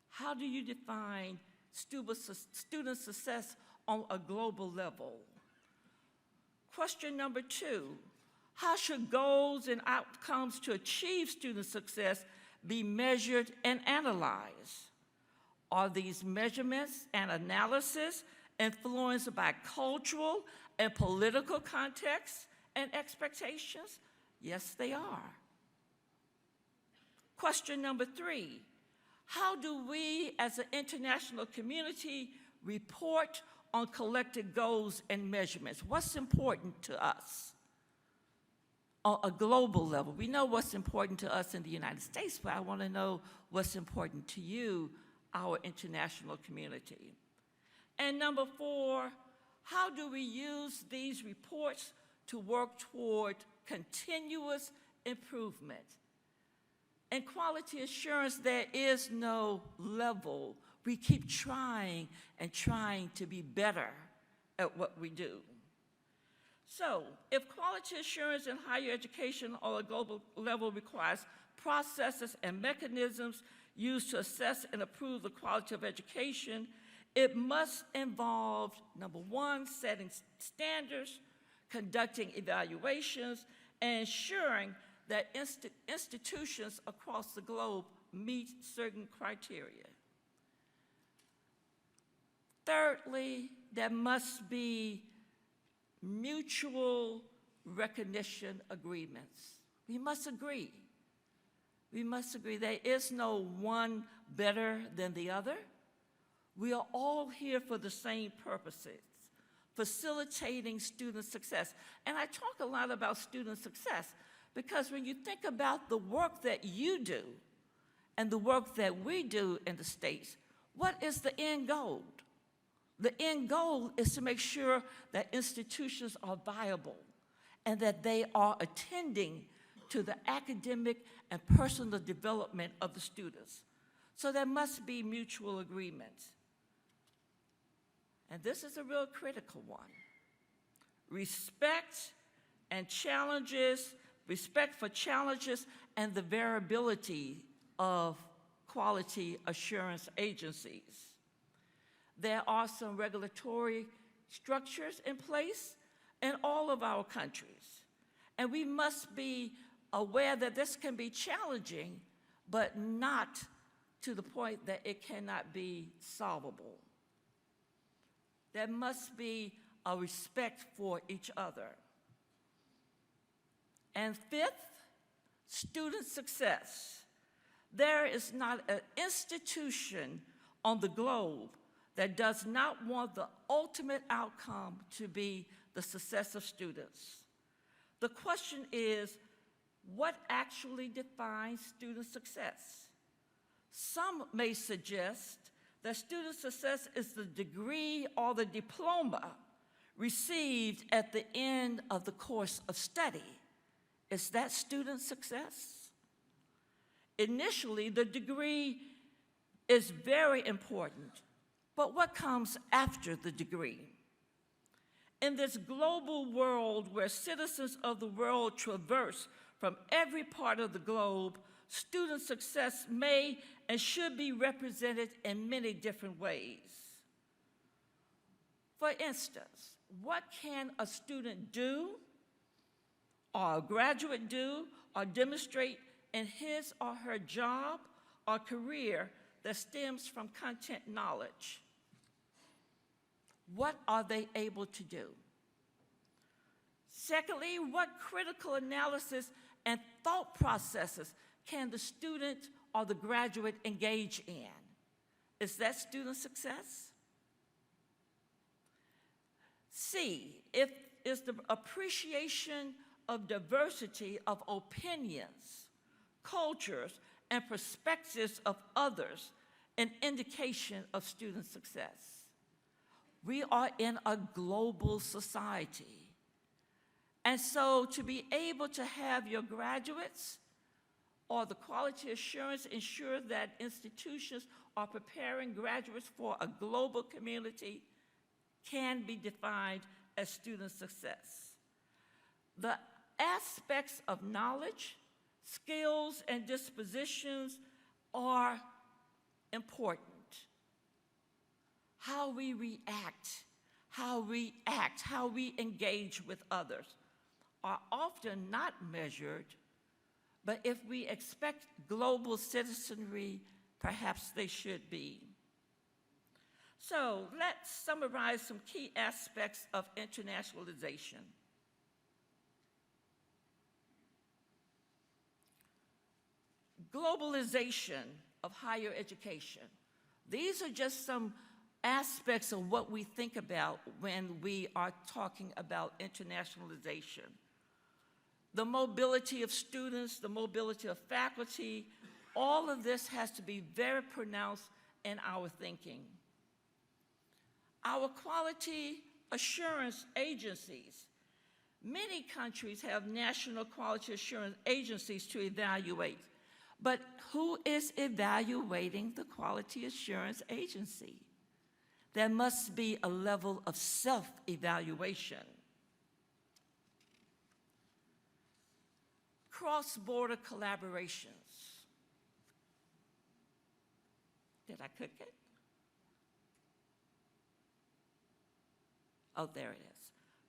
How do you define student success on a global level? Question number 2, how should goals and outcomes to achieve student success be measured and analyzed? Are these measurements and analysis influenced by cultural and political contexts and expectations? Yes, they are. Question number 3, how do we as an international community report on collected goals and measurements? What's important to us on a global level? We know what's important to us in the United States, but I want to know what's important to you, our international community. And number 4, how do we use these reports to work toward continuous improvement? In quality assurance, there is no level. We keep trying and trying to be better at what we do. So, if quality assurance in higher education on a global level requires processes and mechanisms used to assess and improve the quality of education, it must involve, number 1, setting standards, conducting evaluations, and ensuring that institutions across the globe meet certain criteria. Thirdly, there must be mutual recognition agreements. We must agree. We must agree. There is no one better than the other. We are all here for the same purposes, facilitating student success. And I talk a lot about student success because when you think about the work that you do and the work that we do in the States, what is the end goal? The end goal is to make sure that institutions are viable and that they are attending to the academic and personal development of the students. So there must be mutual agreement. And this is a real critical one. Respect for challenges and the variability of quality assurance agencies. There are some regulatory structures in place in all of our countries. And we must be aware that this can be challenging, but not to the point that it cannot be solvable. There must be a respect for each other. And 5th, student success. There is not an institution on the globe that does not want the ultimate outcome to be the success of students. The question is, what actually defines student success? Some may suggest that student success is the degree or the diploma received at the end of the course of study. Is that student success? Initially, the degree is very important, but what comes after the degree? In this global world where citizens of the world traverse from every part of the globe, student success may and should be represented in many different ways. For instance, what can a student do, or a graduate do, or demonstrate in his or her job or career that stems from content knowledge? What are they able to do? Secondly, what critical analysis and thought processes can the student or the graduate engage in? Is that student success? C, is the appreciation of diversity of opinions, cultures, and perspectives of others an indication of student success? We are in a global society. And so to be able to have your graduates or the quality assurance ensure that institutions are preparing graduates for a global community can be defined as student success. The aspects of knowledge, skills, and dispositions are important. How we react, how we act, how we engage with others are often not measured, but if we expect global citizenry, perhaps they should be. So let's summarize some key aspects of internationalization. Globalization of higher education. These are just some aspects of what we think about when we are talking about internationalization. The mobility of students, the mobility of faculty, all of this has to be very pronounced in our thinking. Our quality assurance agencies. Many countries have national quality assurance agencies to evaluate, but who is evaluating the quality assurance agency? There must be a level of self-evaluation. Cross-border collaborations. Did I cook it? Oh, there it is.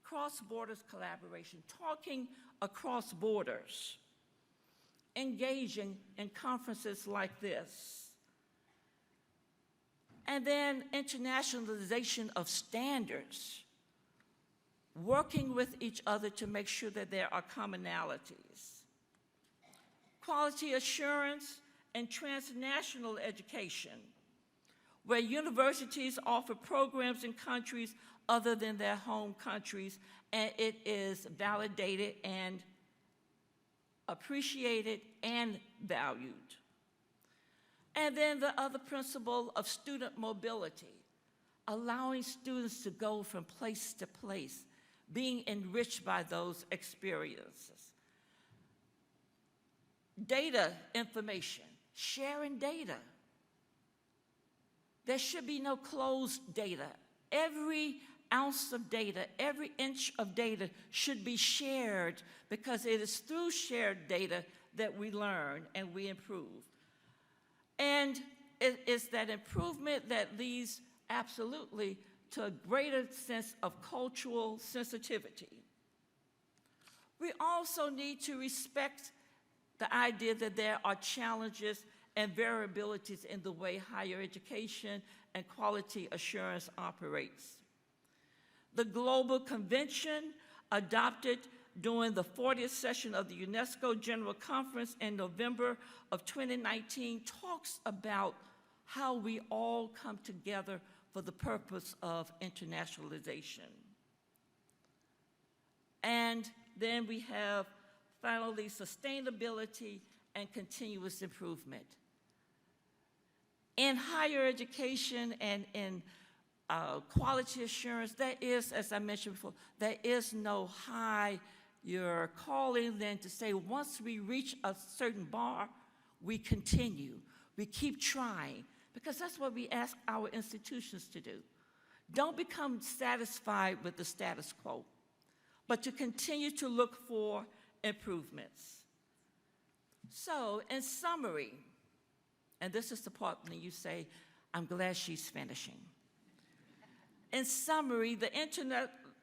Cross-border collaboration, talking across borders, engaging in conferences like this. And then internationalization of standards, working with each other to make sure that there are commonalities. Quality assurance and transnational education, where universities offer programs in countries other than their home countries, and it is validated and appreciated and valued. And then the other principle of student mobility, allowing students to go from place to place, being enriched by those experiences. Data information, sharing data. There should be no closed data. Every ounce of data, every inch of data should be shared, because it is through shared data that we learn and we improve. And it is that improvement that leads absolutely to a greater sense of cultural sensitivity. We also need to respect the idea that there are challenges and variabilities in the way higher education and quality assurance operates. The Global Convention adopted during the 40th session of the UNESCO General Conference in November of 2019 talks about how we all come together for the purpose of internationalization. And then we have, finally, sustainability and continuous improvement. In higher education and in quality assurance, there is, as I mentioned before, there is no higher calling than to say once we reach a certain bar, we continue. We keep trying, because that's what we ask our institutions to do. Don't become satisfied with the status quo, but to continue to look for improvements. So, in summary, and this is the part when you say, I'm glad she's finishing. In summary, the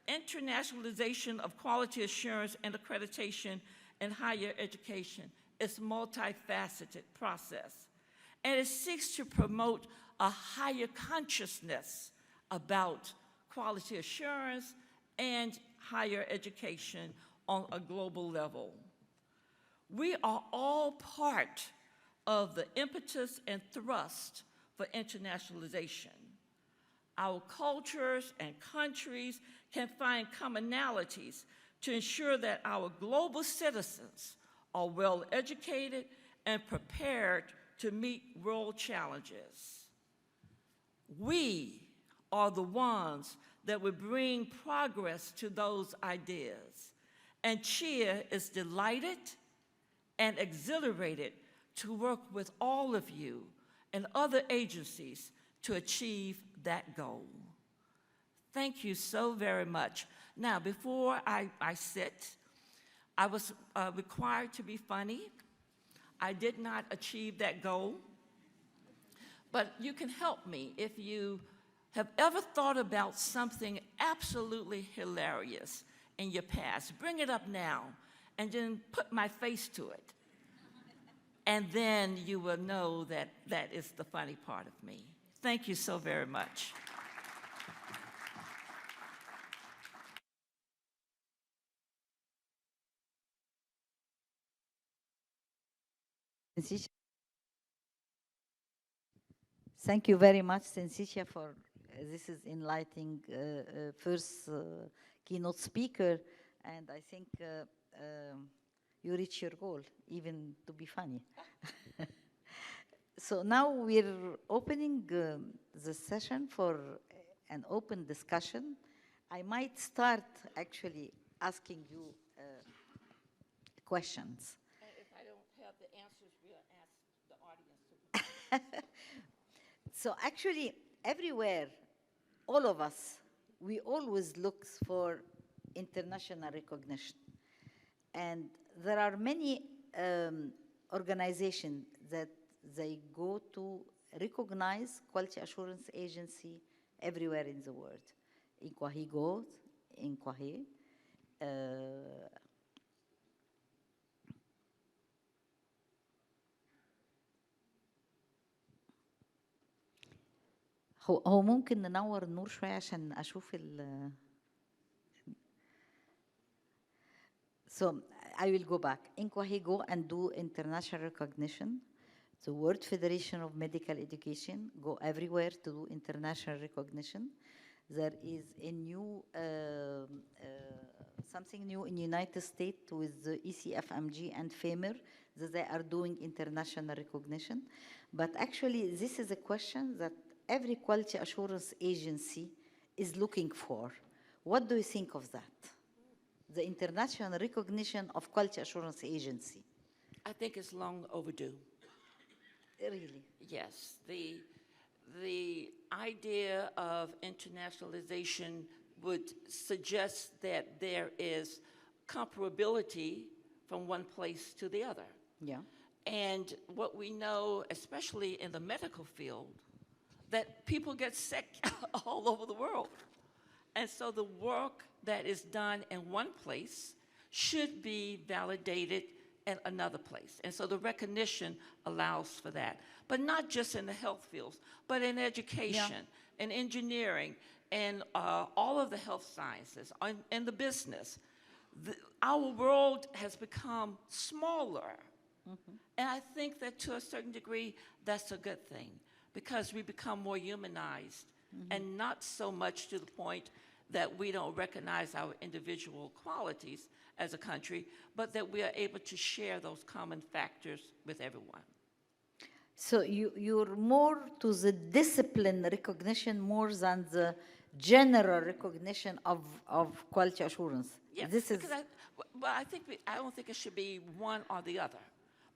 internationalization of quality assurance and accreditation in higher education is a multifaceted process, and it seeks to promote a higher consciousness about quality assurance and higher education on a global level. We are all part of the impetus and thrust for internationalization. Our cultures and countries can find commonalities to ensure that our global citizens are well educated and prepared to meet world challenges. We are the ones that will bring progress to those ideas. And CHEER is delighted and exhilarated to work with all of you and other agencies to achieve that goal. Thank you so very much. Now, before I sit, I was required to be funny. I did not achieve that goal, but you can help me if you have ever thought about something absolutely hilarious in your past. Bring it up now, and then put my face to it. And then you will know that that is the funny part of me. Thank you so very much. Thank you very much, Sensitia, for this is enlightening first keynote speaker, and I think you reach your goal, even to be funny. So now we're opening the session for an open discussion. I might start actually asking you questions. And if I don't have the answers, we'll ask the audience to. So actually, everywhere, all of us, we always look for international recognition. And there are many organizations that they go to recognize quality assurance agency everywhere in the world. INQUAHI goes, INQUAHI. هو ممكن ننور النور شوية عشان أشوف ال. So I will go back. INQUAHI go and do international recognition. The World Federation of Medical Education go everywhere to do international recognition. There is a new, something new in the United States with the ECFMG and FAMR that they are doing international recognition. But actually, this is a question that every quality assurance agency is looking for. What do you think of that? The international recognition of quality assurance agency. I think it's long overdue. Really? Yes, the idea of internationalization would suggest that there is comparability from one place to the other. Yeah. And what we know, especially in the medical field, that people get sick all over the world. And so the work that is done in one place should be validated in another place. And so the recognition allows for that. But not just in the health fields, but in education, in engineering, and all of the health sciences, in the business. our world has become smaller. And I think that to a certain degree, that's a good thing, because we become more humanized and not so much to the point that we don't recognize our individual qualities as a country, but that we are able to share those common factors with everyone. So you're more to the discipline recognition more than the general recognition of quality assurance. Yeah, This is because I don't think it should be one or the other.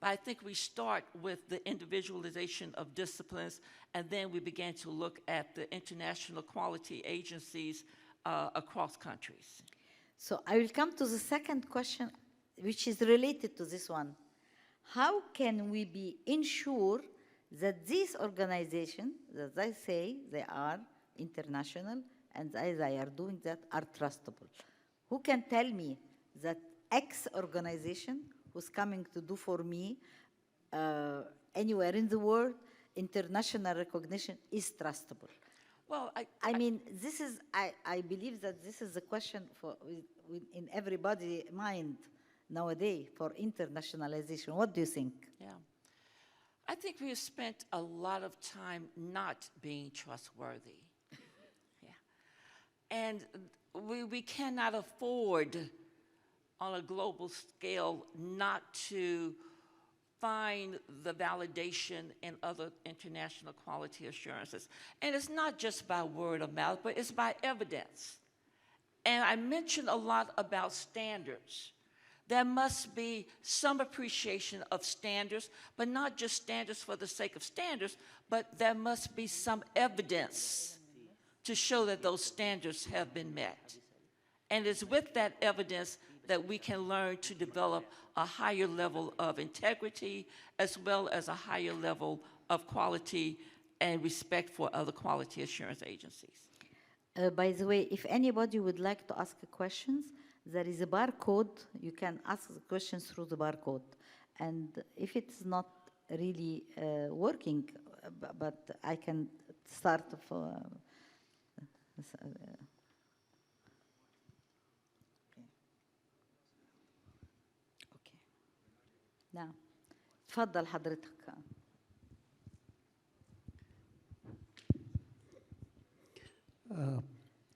But I think we start with the individualization of disciplines, and then we begin to look at the international quality agencies across countries. So I will come to the second question, which is related to this one. How can we be ensure that these organizations, that they say they are international and they are doing that, are trustable? Who can tell me that X organization who's coming to do for me anywhere in the world, international recognition is trustable? Well, I mean, this is, I believe that this is the question for in everybody's mind nowadays for internationalization. What do you think? Yeah. I think we have spent a lot of time not being trustworthy. Yeah. And we cannot afford on a global scale not to find the validation in other international quality assurances. And it's not just by word of mouth, but it's by evidence. And I mentioned a lot about standards. There must be some appreciation of standards, but not just standards for the sake of standards, but there must be some evidence to show that those standards have been met. And it's with that evidence that we can learn to develop a higher level of integrity as well as a higher level of quality and respect for other quality assurance agencies. By the way, if anybody would like to ask questions, there is a barcode. You can ask the questions through the barcode. And if it's not really working, but I can start for... نعم تفضل حضرتك.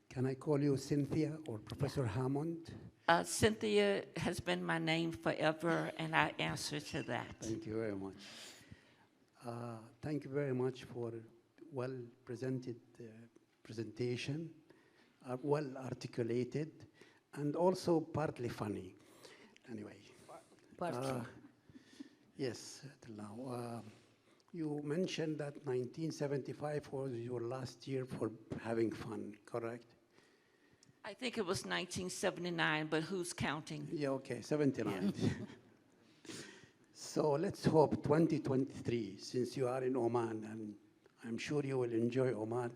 Can I call you Cynthia or Professor Hammond? Cynthia has been my name forever, and I answer to that. Thank you very much. Thank you very much for well-presented presentation, well-articulated, and also partly funny. Anyway. Partly. Yes, now, you mentioned that 1975 was your last year for having fun, correct? I think it was 1979, but who's counting? Yeah, okay, 79. So let's hope 2023, since you are in Oman, and I'm sure you will enjoy Oman,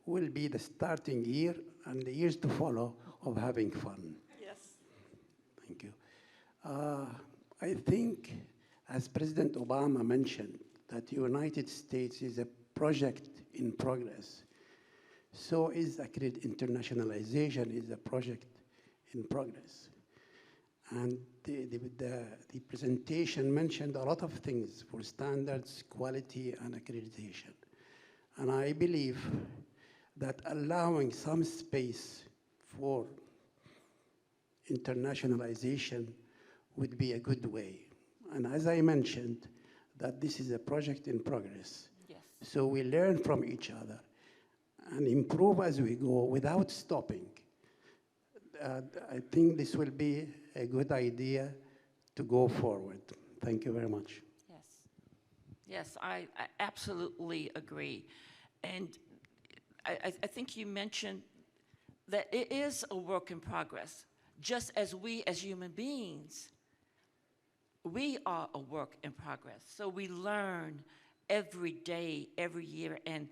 will be the starting year and the years to follow of having fun. Yes. Thank you. I think, as President Obama mentioned, that the United States is a project in progress. So is internationalization is a project in progress. And the presentation mentioned a lot of things for standards, quality, and accreditation. And I believe that allowing some space for internationalization would be a good way. And as I mentioned, that this is a project in progress. Yes. So we learn from each other and improve as we go without stopping. I think this will be a good idea to go forward. Thank you very much. Yes. Yes, I absolutely agree. And I think you mentioned that it is a work in progress, just as we as human beings, we are a work in progress. So we learn every day, every year, and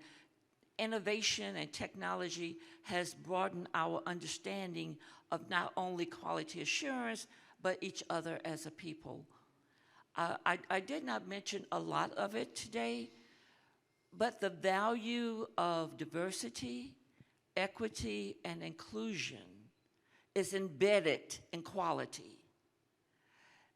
innovation and technology has broadened our understanding of not only quality assurance, but each other as a people. I did not mention a lot of it today, but the value of diversity, equity, and inclusion is embedded in quality.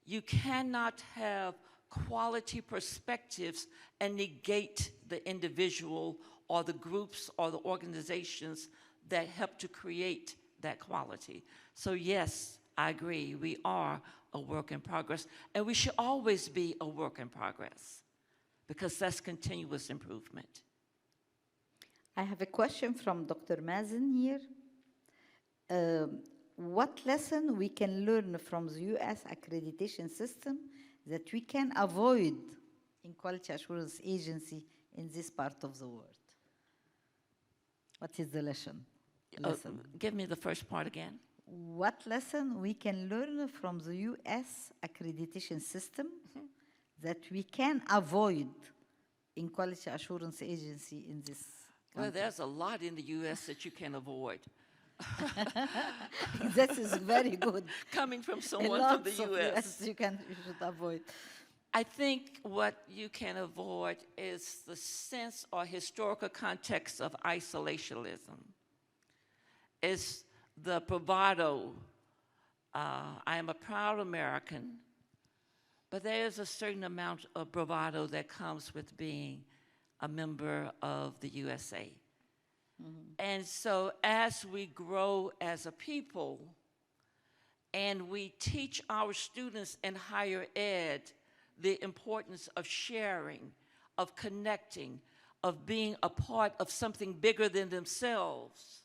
You cannot have quality perspectives and negate the individual or the groups or the organizations that help to create that quality. So yes, I agree, we are a work in progress, and we should always be a work in progress because that's continuous improvement. I have a question from Dr. Mazen here. What lesson we can learn from the US accreditation system that we can avoid in quality assurance agency in this part of the world? What is the lesson? Give me the first part again. What lesson we can learn from the US accreditation system that we can avoid in quality assurance agency in this country? Well, there's a lot in the US that you can avoid. That is very good. Coming from someone from the US. You should avoid. I think what you can avoid is the sense or historical context of isolationism. It's the bravado. I am a proud American, but there is a certain amount of bravado that comes with being a member of the USA. And so as we grow as a people and we teach our students in higher ed the importance of sharing, of connecting, of being a part of something bigger than themselves,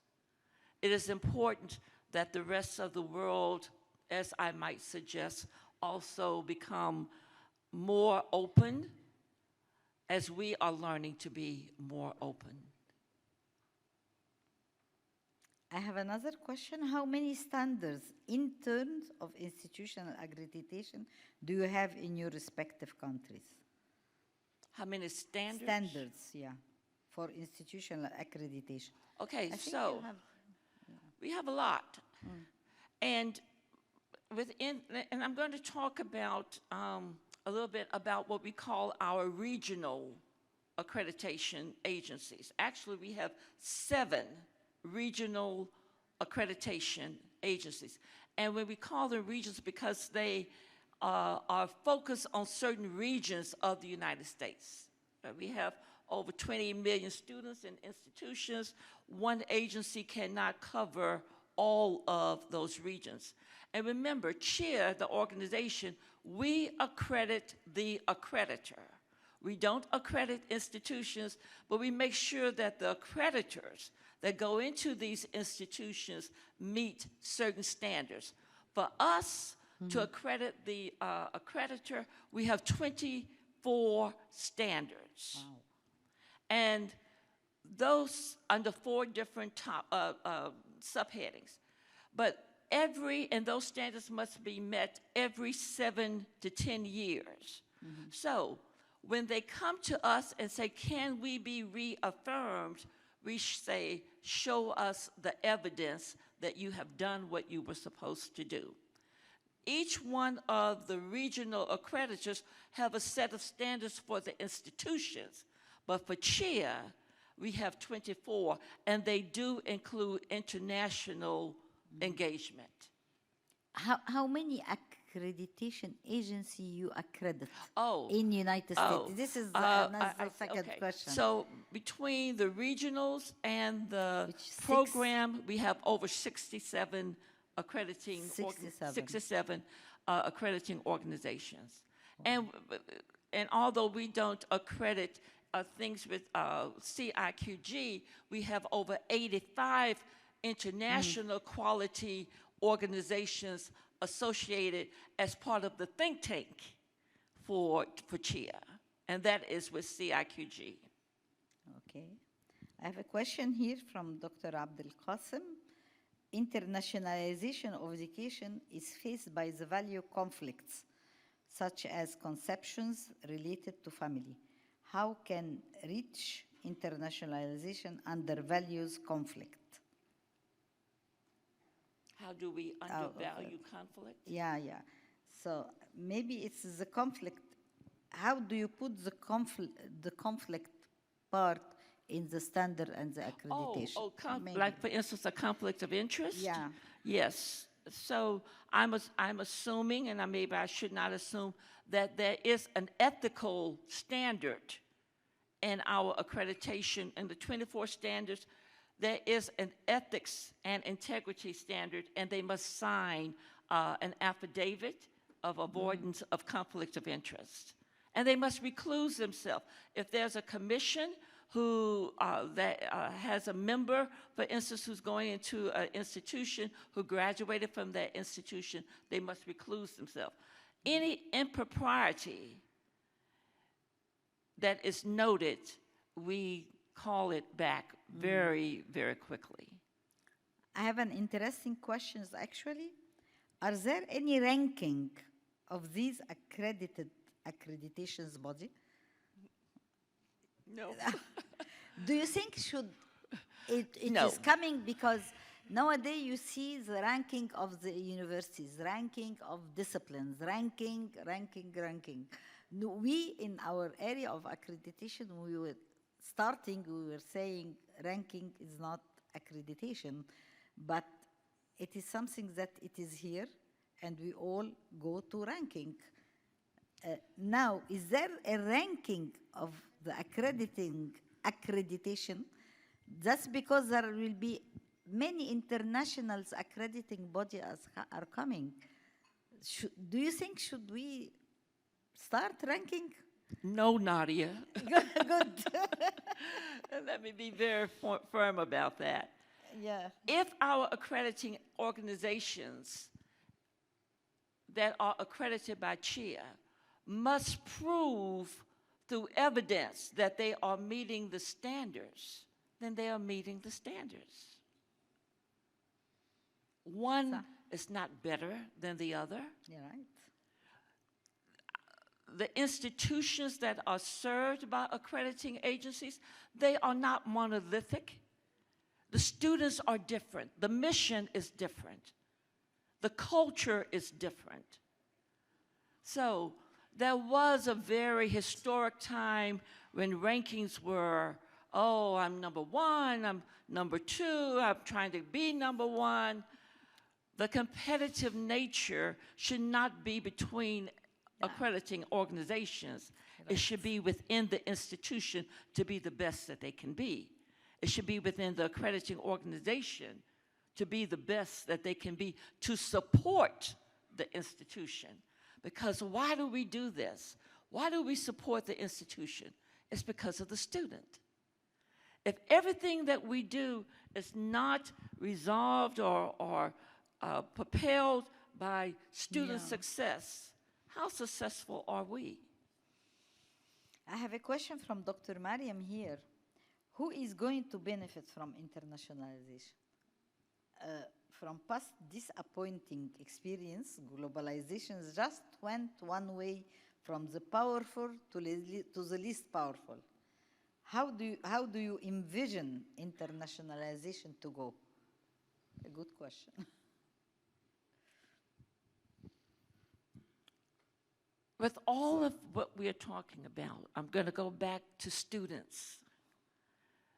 it is important that the rest of the world, as I might suggest, also become more open as we are learning to be more open. I have another question. How many standards in terms of institutional accreditation do you have in your respective countries? How many standards? Standards, yeah, for institutional accreditation. Okay, I think so you have, we have a lot. And and I'm going to talk about a little bit about what we call our regional accreditation agencies. Actually, we have 7 regional accreditation agencies. And when we call them regions, because they are focused on certain regions of the United States. We have over 20 million students and institutions. One agency cannot cover all of those regions. And remember, CHEER, the organization, we accredit the accreditor. We don't accredit institutions, but we make sure that the accreditors that go into these institutions meet certain standards. For us to accredit the accreditor, we have 24 standards. wow. And those under 4 different subheadings. But and those standards must be met every 7 to 10 years. So when they come to us and say, can we be reaffirmed? We say, show us the evidence that you have done what you were supposed to do. Each one of the regional accreditors have a set of standards for the institutions, but for CHEER, we have 24, and they do include international engagement. How many accreditation agency you accredit Oh, in United States? This is another second okay. question. So between the regionals and the Which 6? program, we have over 67 accrediting 67. Accrediting organizations. And although we don't accredit things with CIQG, we have over 85 international quality organizations associated as part of the think tank for CHEER, and that is with CIQG. Okay. I have a question here from Dr. Abdul. Internationalization of education is faced by the value conflicts, such as conceptions related to family. How can reach internationalization under values conflict? How do we undervalue conflict? Yeah. So maybe it's the conflict. How do you put the conflict part in the standard and the accreditation? Maybe. Like for instance, a conflict of interest? Yeah. Yes. So I'm assuming, and maybe I should not assume, that there is an ethical standard in our accreditation. In the 24 standards, there is an ethics and integrity standard, and they must sign an affidavit of avoidance of conflict of interest. And they must recluse themselves. If there's a commission who has a member, for instance, who's going into an institution, who graduated from that institution, they must recluse themselves. Any impropriety that is noted, we call it back very, very quickly. I have an interesting question, actually. Are there any ranking of these accreditations body? No. Do you think it No. is coming because nowadays you see the ranking of the universities, ranking of disciplines, ranking. No, we in our area of accreditation, we were saying ranking is not accreditation, but it is something that it is here, and we all go to ranking. Now, is there a ranking of the accreditation? That's because there will be many international accrediting bodies are coming. Do you think should we start ranking? No, Nadia. Good. Let me be very firm about that. Yeah. If our accrediting organizations that are accredited by CHIA must prove through evidence that they are meeting the standards, then they are meeting the standards. One is not better than the other. You're right. The institutions that are served by accrediting agencies, they are not monolithic. The students are different. The mission is different. The culture is different. So there was a very historic time when rankings were, oh, I'm number one, I'm number two, I'm trying to be number one. The competitive nature should not be between accrediting organizations. It should be within the institution to be the best that they can be. It should be within the accrediting organization to be the best that they can be, to support the institution. Because why do we do this? Why do we support the institution? It's because of the student. If everything that we do is not resolved or propelled by student success, how successful are we? I have a question from Dr. Mariam here. Who is going to benefit from internationalization? From past disappointing experience, globalization just went one way, from the powerful to the least powerful. How do you envision internationalization to go? A good question. With all of what we are talking about, I'm going to go back to students.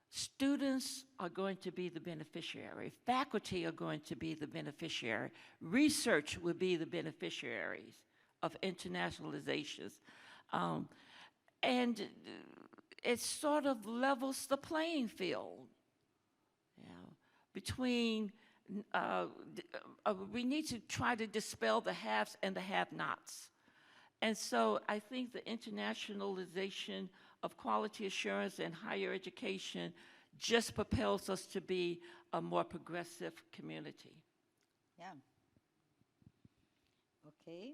Students are going to be the beneficiary. Faculty are going to be the beneficiary. Research will be the beneficiaries of internationalizations. And it sort of levels the playing field, you know, between, we need to try to dispel the haves and the have-nots. And so I think the internationalization of quality assurance and higher education just propels us to be a more progressive community. Yeah. Okay.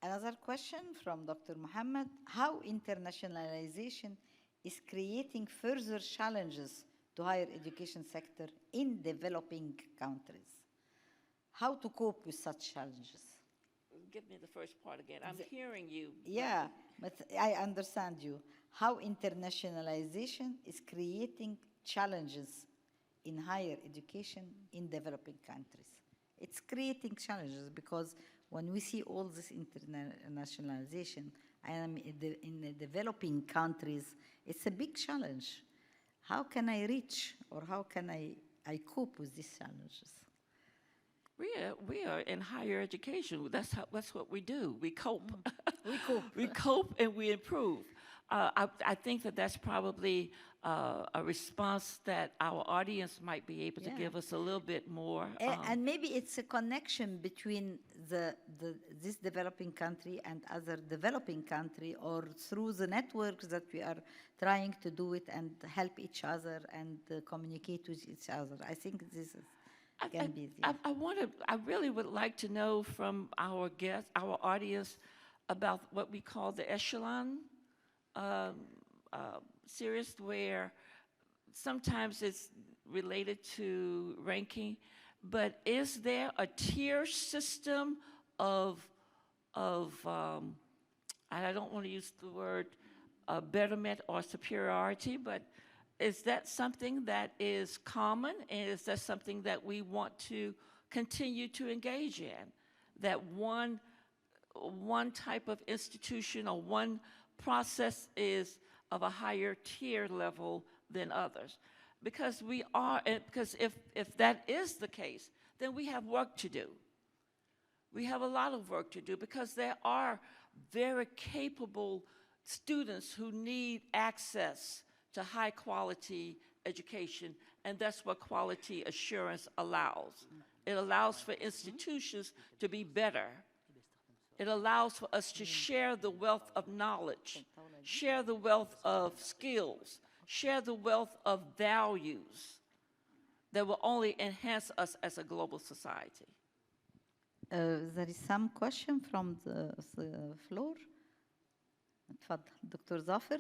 Another question from Dr. Muhammad. How internationalization is creating further challenges to higher education sector in developing countries? How to cope with such challenges? Give me the first part again. I'm hearing you. Yeah, but I understand you. How internationalization is creating challenges in higher education in developing countries. It's creating challenges because when we see all this internationalization, I am in the developing countries. It's a big challenge. How can I reach, or how can I cope with these challenges? We are in higher education. That's what we do. We cope. We cope. We cope and we improve. I think that's probably a response that our audience might be able to give us a little bit more. And maybe it's a connection between this developing country and other developing country, or through the networks that we are trying to do it and help each other and communicate with each other. I think this is. I really would like to know from our guests, our audience, about what we call the echelon series, where sometimes it's related to ranking, but is there a tier system of I don't want to use the word betterment or superiority, but is that something that is common, and is that something that we want to continue to engage in? That one type of institution or one process is of a higher tier level than others? Because if that is the case, then we have work to do. We have a lot of work to do, because there are very capable students who need access to high quality education, and that's what quality assurance allows. It allows for institutions to be better. It allows for us to share the wealth of knowledge, share the wealth of skills, share the wealth of values that will only enhance us as a global society. There is some question from the floor. تفضل دكتور ظافر.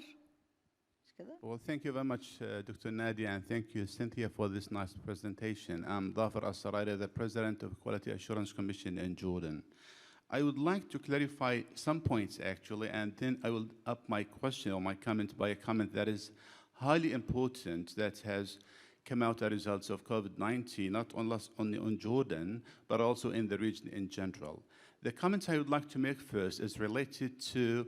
Well, thank you very much, Dr. Nadia, and thank you, Cynthia, for this nice presentation. I'm Dhafar Al-Sarayda, the President of Quality Assurance Commission in Jordan. I would like to clarify some points, actually, and then I will up my question or my comment by a comment that is highly important, that has come out as a result of COVID-19, not only on Jordan, but also in the region in general. The comment I would like to make first is related to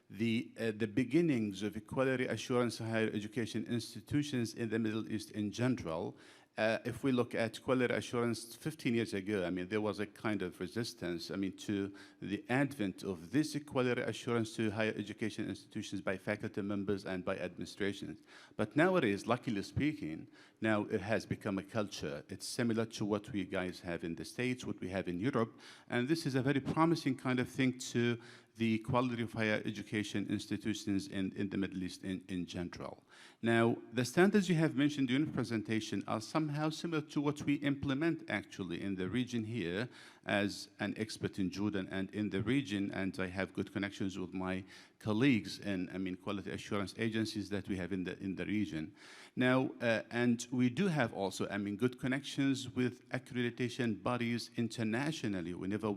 the beginnings of quality assurance in higher education institutions in the Middle East in general. If we look at quality assurance 15 years ago, I mean, there was a kind of resistance, I mean, to the advent of this quality assurance to higher education institutions by faculty members and by administrations. But nowadays, luckily speaking, now it has become a culture. It's similar to what we guys have in the States, what we have in Europe, and this is a very promising kind of thing to the quality of higher education institutions in the Middle East in general. Now, the standards you have mentioned during the presentation are somehow similar to what we implement actually in the region here as an expert in Jordan and in the region, and I have good connections with my colleagues and quality assurance agencies that we have in the region. Now, and we do have also, good connections with accreditation bodies internationally. Whenever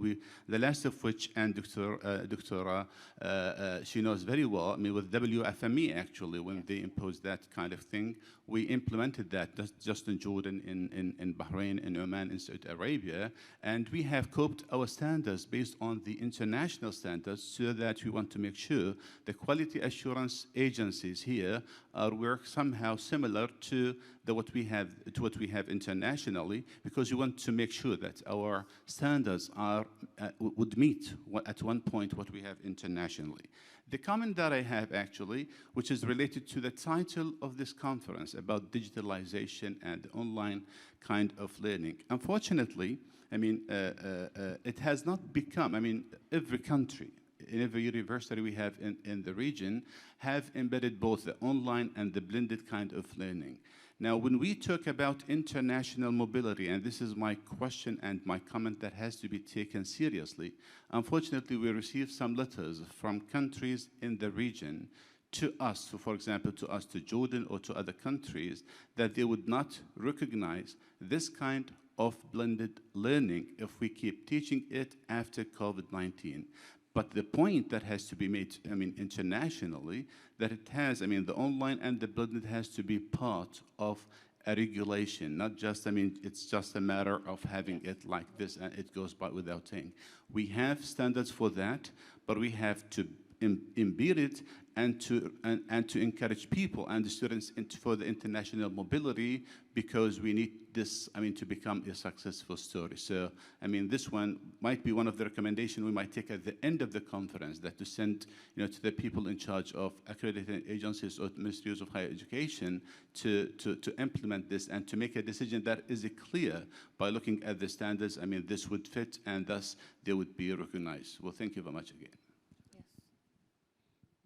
the last of which, and Dr. She knows very well, with WFME actually, when they imposed that kind of thing, we implemented that just in Jordan, in Bahrain, in Oman, in Saudi Arabia, and we have coped our standards based on the international standards, so that we want to make sure the quality assurance agencies here work somehow similar to what we have internationally, because we want to make sure that our standards would meet at one point what we have internationally. The comment that I have actually, which is related to the title of this conference about digitalization and online kind of learning. Unfortunately, it has not become, every country, in every university we have in the region have embedded both the online and the blended kind of learning. Now, when we talk about international mobility, and this is my question and my comment that has to be taken seriously, unfortunately, we receive some letters from countries in the region to us, so for example, to Jordan or to other countries, that they would not recognize this kind of blended learning if we keep teaching it after COVID-19. But the point that has to be made, internationally, that it has, the online and the blended has to be part of a regulation, not just, it's just a matter of having it like this and it goes by without saying. We have standards for that, but we have to embed it and to encourage people and the students for the international mobility, because we need this, to become a successful story. So, this one might be one of the recommendations we might take at the end of the conference, that to send, to the people in charge of accrediting agencies or ministries of higher education to implement this and to make a decision that is clear by looking at the standards. This would fit, and thus they would be recognized. Well, thank you very much again.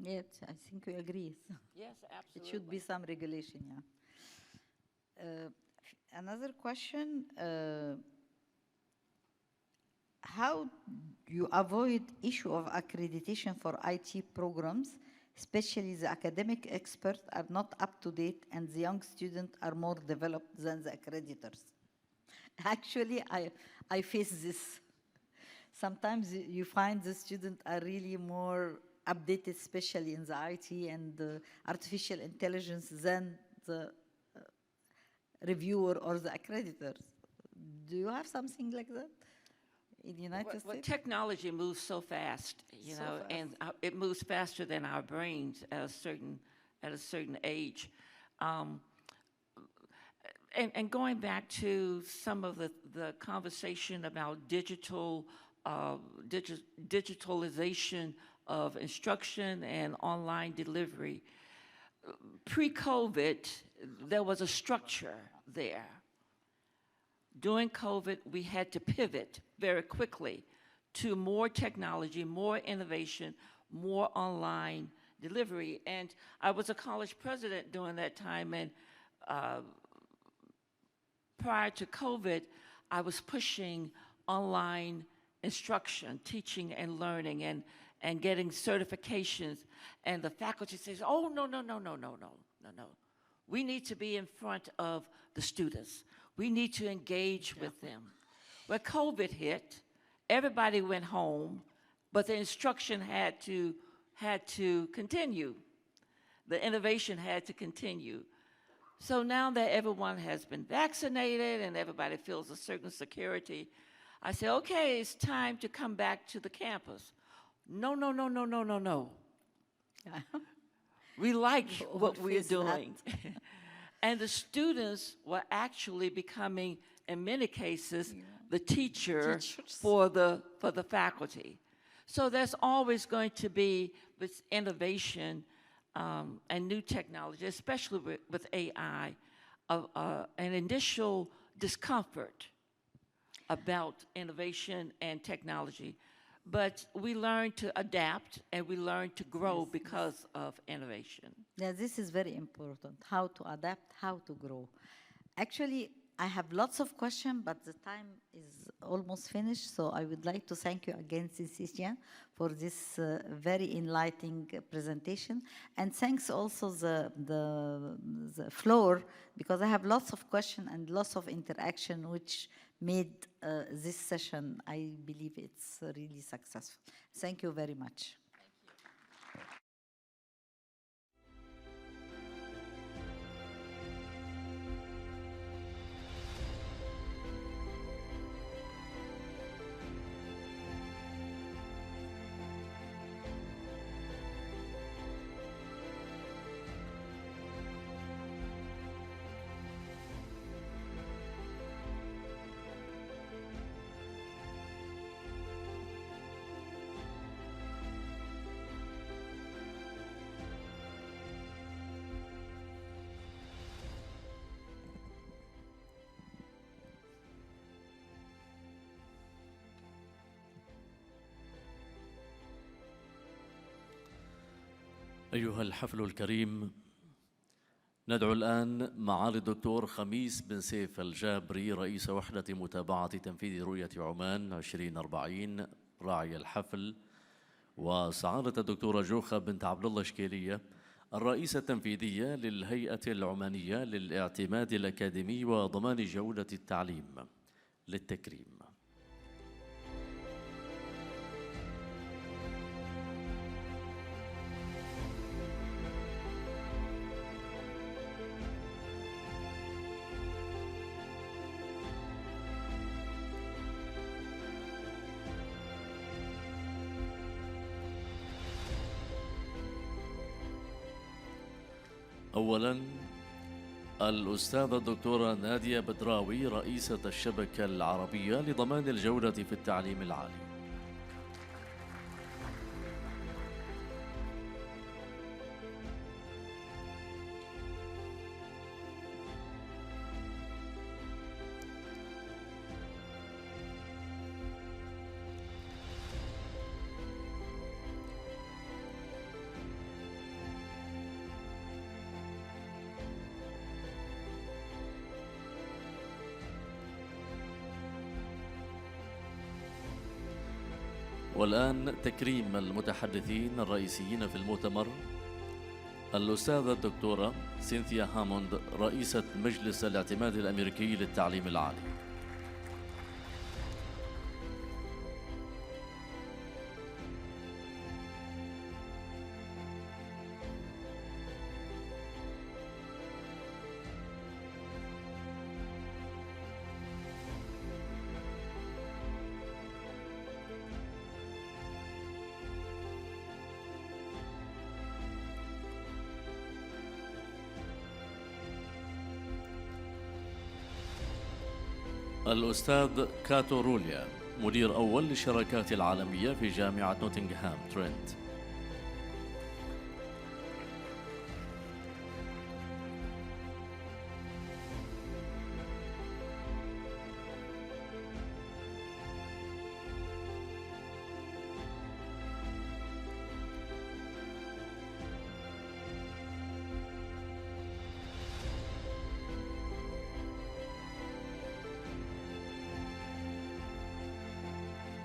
Yes, I think we agree. Yes, absolutely. It should be some regulation, yeah. Another question, how you avoid issue of accreditation for IT programs, especially the academic experts are not up to date and the young students are more developed than the accreditors? Actually, I face this. Sometimes you find the students are really more updated, especially in the IT and artificial intelligence, than the reviewer or the accreditors. Do you have something like that in the United States? Technology moves so fast, and it moves faster than our brains at a certain age. And going back to some of the conversation about digitalization of instruction and online delivery, pre-COVID, there was a structure there. During COVID, we had to pivot very quickly to more technology, more innovation, more online delivery. And I was a college president during that time, and prior to COVID, I was pushing online instruction, teaching and learning, and getting certifications. And the faculty says, oh, no. We need to be in front of the students. We need to engage with them. When COVID hit, everybody went home, but the instruction had to continue. The innovation had to continue. So now that everyone has been vaccinated and everybody feels a certain security, I say, okay, it's time to come back to the campus. No. We like what we're doing. And the students were actually becoming, in many cases, the teachers for the faculty. So there's always going to be this innovation and new technology, especially with AI, an initial discomfort about innovation and technology. But we learn to adapt and we learn to grow because of innovation. Yeah, this is very important, how to adapt, how to grow. Actually, I have lots of questions, but the time is almost finished, so I would like to thank you again, Cecilia, for this very enlightening presentation. And thanks also the floor, because I have lots of questions and lots of interaction, which made this session, I believe it's really successful. Thank you very much. أيها الحفل الكريم، ندعو الآن معالي الدكتور خميس بن سيف الجابري رئيس وحدة متابعة تنفيذ رؤية عمان 2040 راعي الحفل، وسعادة الدكتورة جوخة بنت عبدالله الشكيلية الرئيسة التنفيذية للهيئة العمانية للاعتماد الأكاديمي وضمان جودة التعليم للتكريم. أولاً الأستاذة الدكتورة نادية بدراوي رئيسة الشبكة العربية لضمان الجودة في التعليم العالي. والآن تكريم المتحدثين الرئيسيين في المؤتمر. الأستاذة الدكتورة سينثيا هاموند رئيسة مجلس الاعتماد الأمريكي للتعليم العالي. الأستاذ كاتو روليا مدير أول للشراكات العالمية في جامعة نوتنغهام ترينت.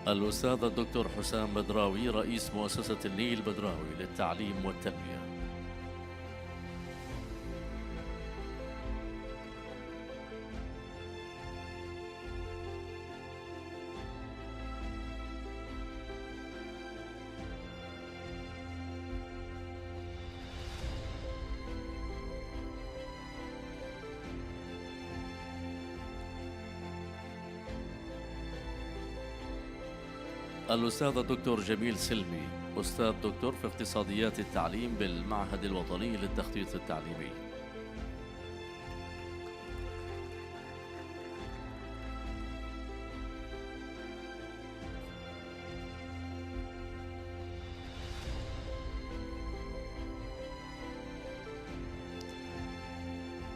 الأستاذ الدكتور حسام بدراوي رئيس مؤسسة النيل بدراوي للتعليم والتنمية. الأستاذ الدكتور جميل سلمي أستاذ دكتور في اقتصاديات التعليم بالمعهد الوطني للتخطيط التعليمي.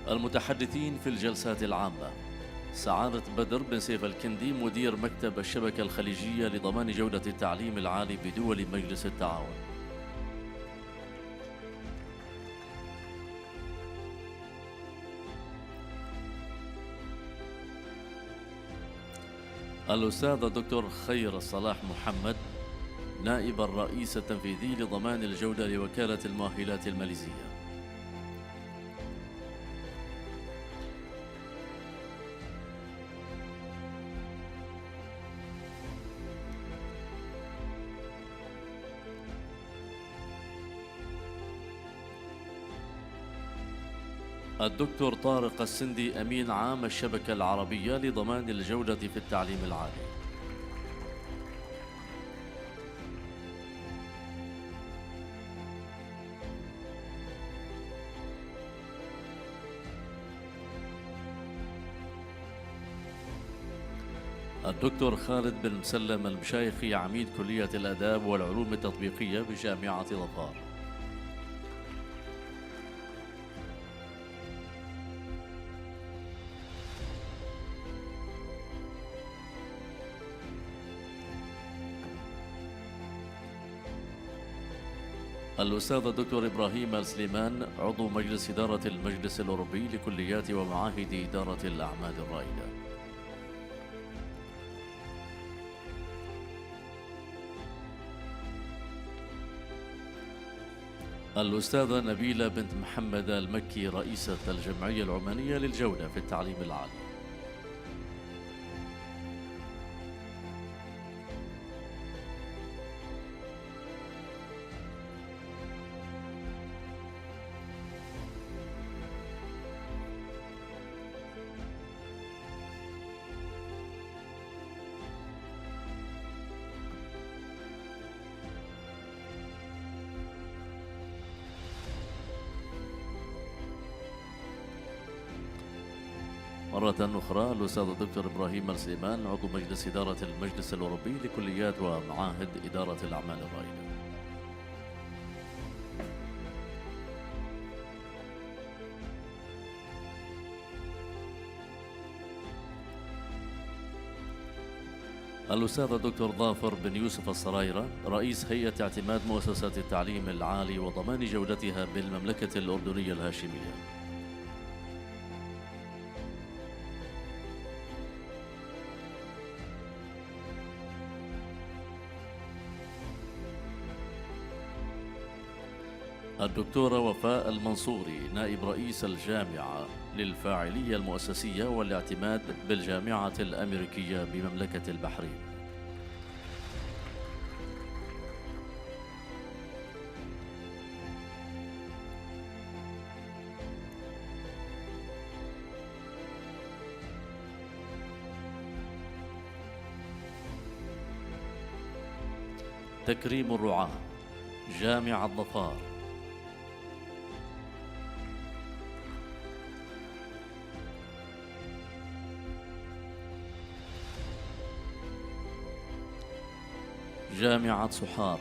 المتحدثين في الجلسات العامة: سعادة بدر بن سيف الكندي مدير مكتب الشبكة الخليجية لضمان جودة التعليم العالي بدول مجلس التعاون. الأستاذ الدكتور خير الصلاح محمد نائب الرئيس التنفيذي لضمان الجودة لوكالة المؤهلات الماليزية. الدكتور طارق السندي أمين عام الشبكة العربية لضمان الجودة في التعليم العالي. الدكتور خالد بن مسلم المشايخي عميد كلية الآداب والعلوم التطبيقية بجامعة ظفار. الأستاذ الدكتور إبراهيم السليمان عضو مجلس إدارة المجلس الأوروبي لكليات ومعاهد إدارة الأعمال الرائدة. الأستاذة نبيلة بنت محمد المكي رئيسة الجمعية العمانية للجودة في التعليم العالي. مرة أخرى الأستاذ الدكتور إبراهيم السليمان، عضو مجلس إدارة المجلس الأوروبي لكليات ومعاهد إدارة الأعمال الرائدة. الأستاذ الدكتور ظافر بن يوسف السرايرة، رئيس هيئة اعتماد مؤسسات التعليم العالي وضمان جودتها بالمملكة الأردنية الهاشمية. الدكتورة وفاء المنصوري، نائب رئيس الجامعة للفاعلية المؤسسية والاعتماد بالجامعة الأمريكية بمملكة البحرين. تكريم الرعاة، جامعة ظفار. جامعة صحار.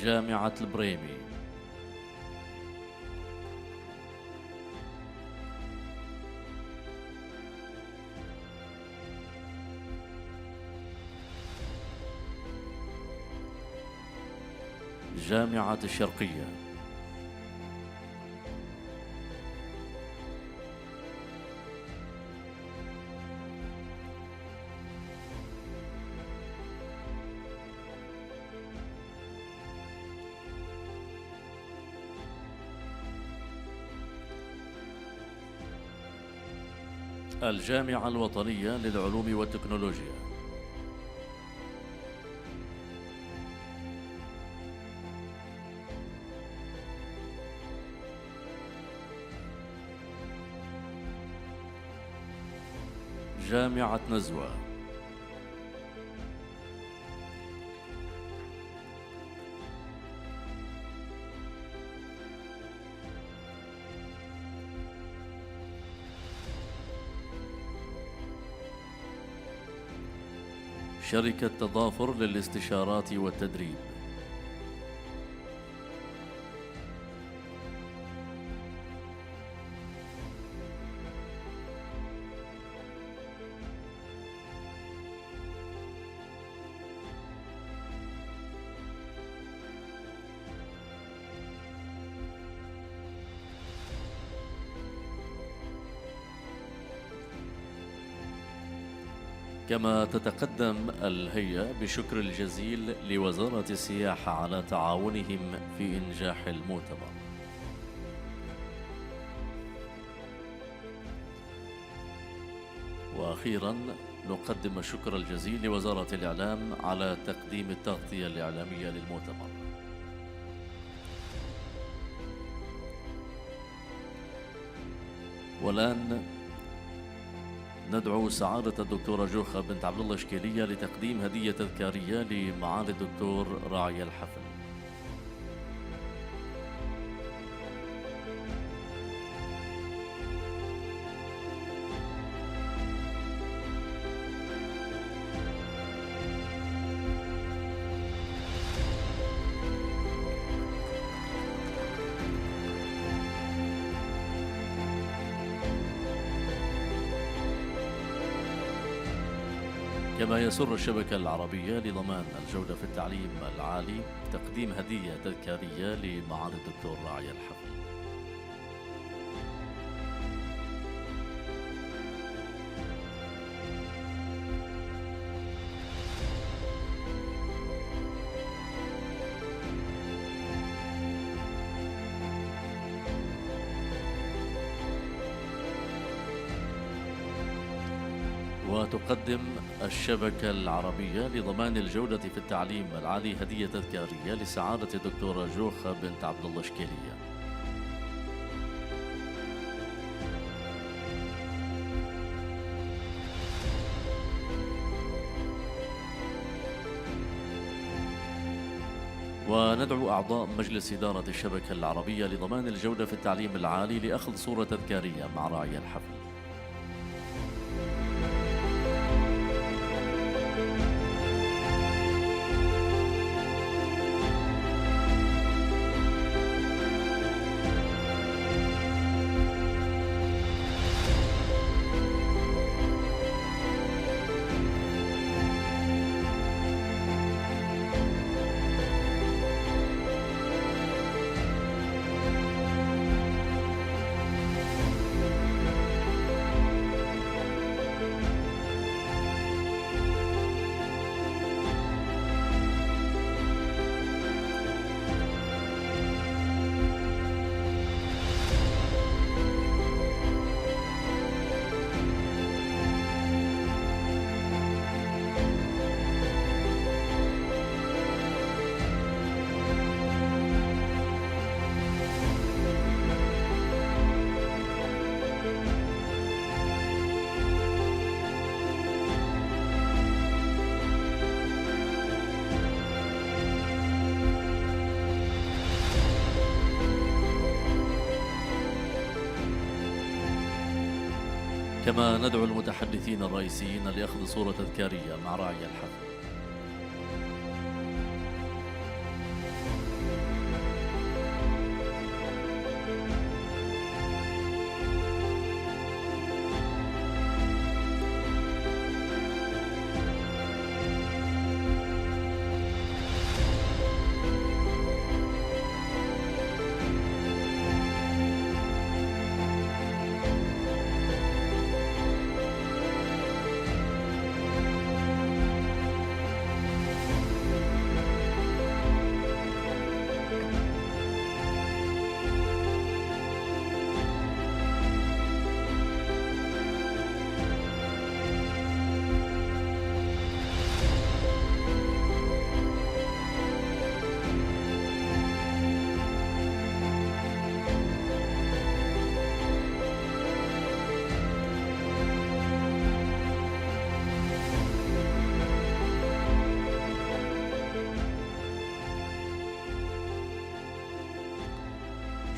جامعة البريمي. جامعة الشرقية. الجامعة الوطنية للعلوم والتكنولوجيا. جامعة نزوة. شركة تضافر للاستشارات والتدريب. كما تتقدم الهيئة بشكر الجزيل لوزارة السياحة على تعاونهم في إنجاح المؤتمر. وأخيراً نقدم الشكر الجزيل لوزارة الإعلام على تقديم التغطية الإعلامية للمؤتمر. والآن ندعو سعادة الدكتورة جوخة بنت عبدالله الشكيلية لتقديم هدية تذكارية لمعالي الدكتور راعي الحفل. كما يسر الشبكة العربية لضمان الجودة في التعليم العالي تقديم هدية تذكارية لمعالي الدكتور راعي الحفل. وتقدم الشبكة العربية لضمان الجودة في التعليم العالي هدية تذكارية لسعادة الدكتورة جوخة بنت عبدالله الشكيلية. وندعو أعضاء مجلس إدارة الشبكة العربية لضمان الجودة في التعليم العالي لأخذ صورة تذكارية مع راعي الحفل. كما ندعو المتحدثين الرئيسيين لأخذ صورة تذكارية مع راعي الحفل.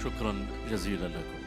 شكرا جزيلا لكم.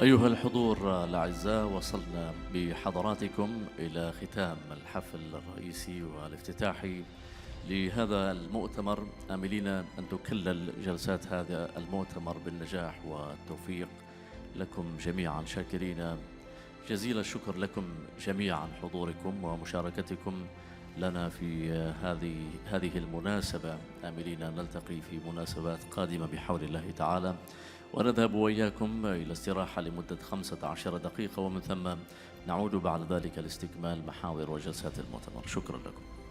أيها الحضور الأعزاء، وصلنا بحضراتكم إلى ختام الحفل الرئيسي والافتتاحي لهذا المؤتمر، آملين أن تكلل جلسات هذا المؤتمر بالنجاح والتوفيق لكم جميعا. شاكرين جزيل الشكر لكم جميعا حضوركم ومشاركتكم لنا في هذه المناسبة، آملين أن نلتقي في مناسبات قادمة بحول الله تعالى، ونذهب وإياكم إلى استراحة لمدة 15 دقيقة، ومن ثم نعود بعد ذلك لاستكمال محاور وجلسات المؤتمر. شكرا لكم.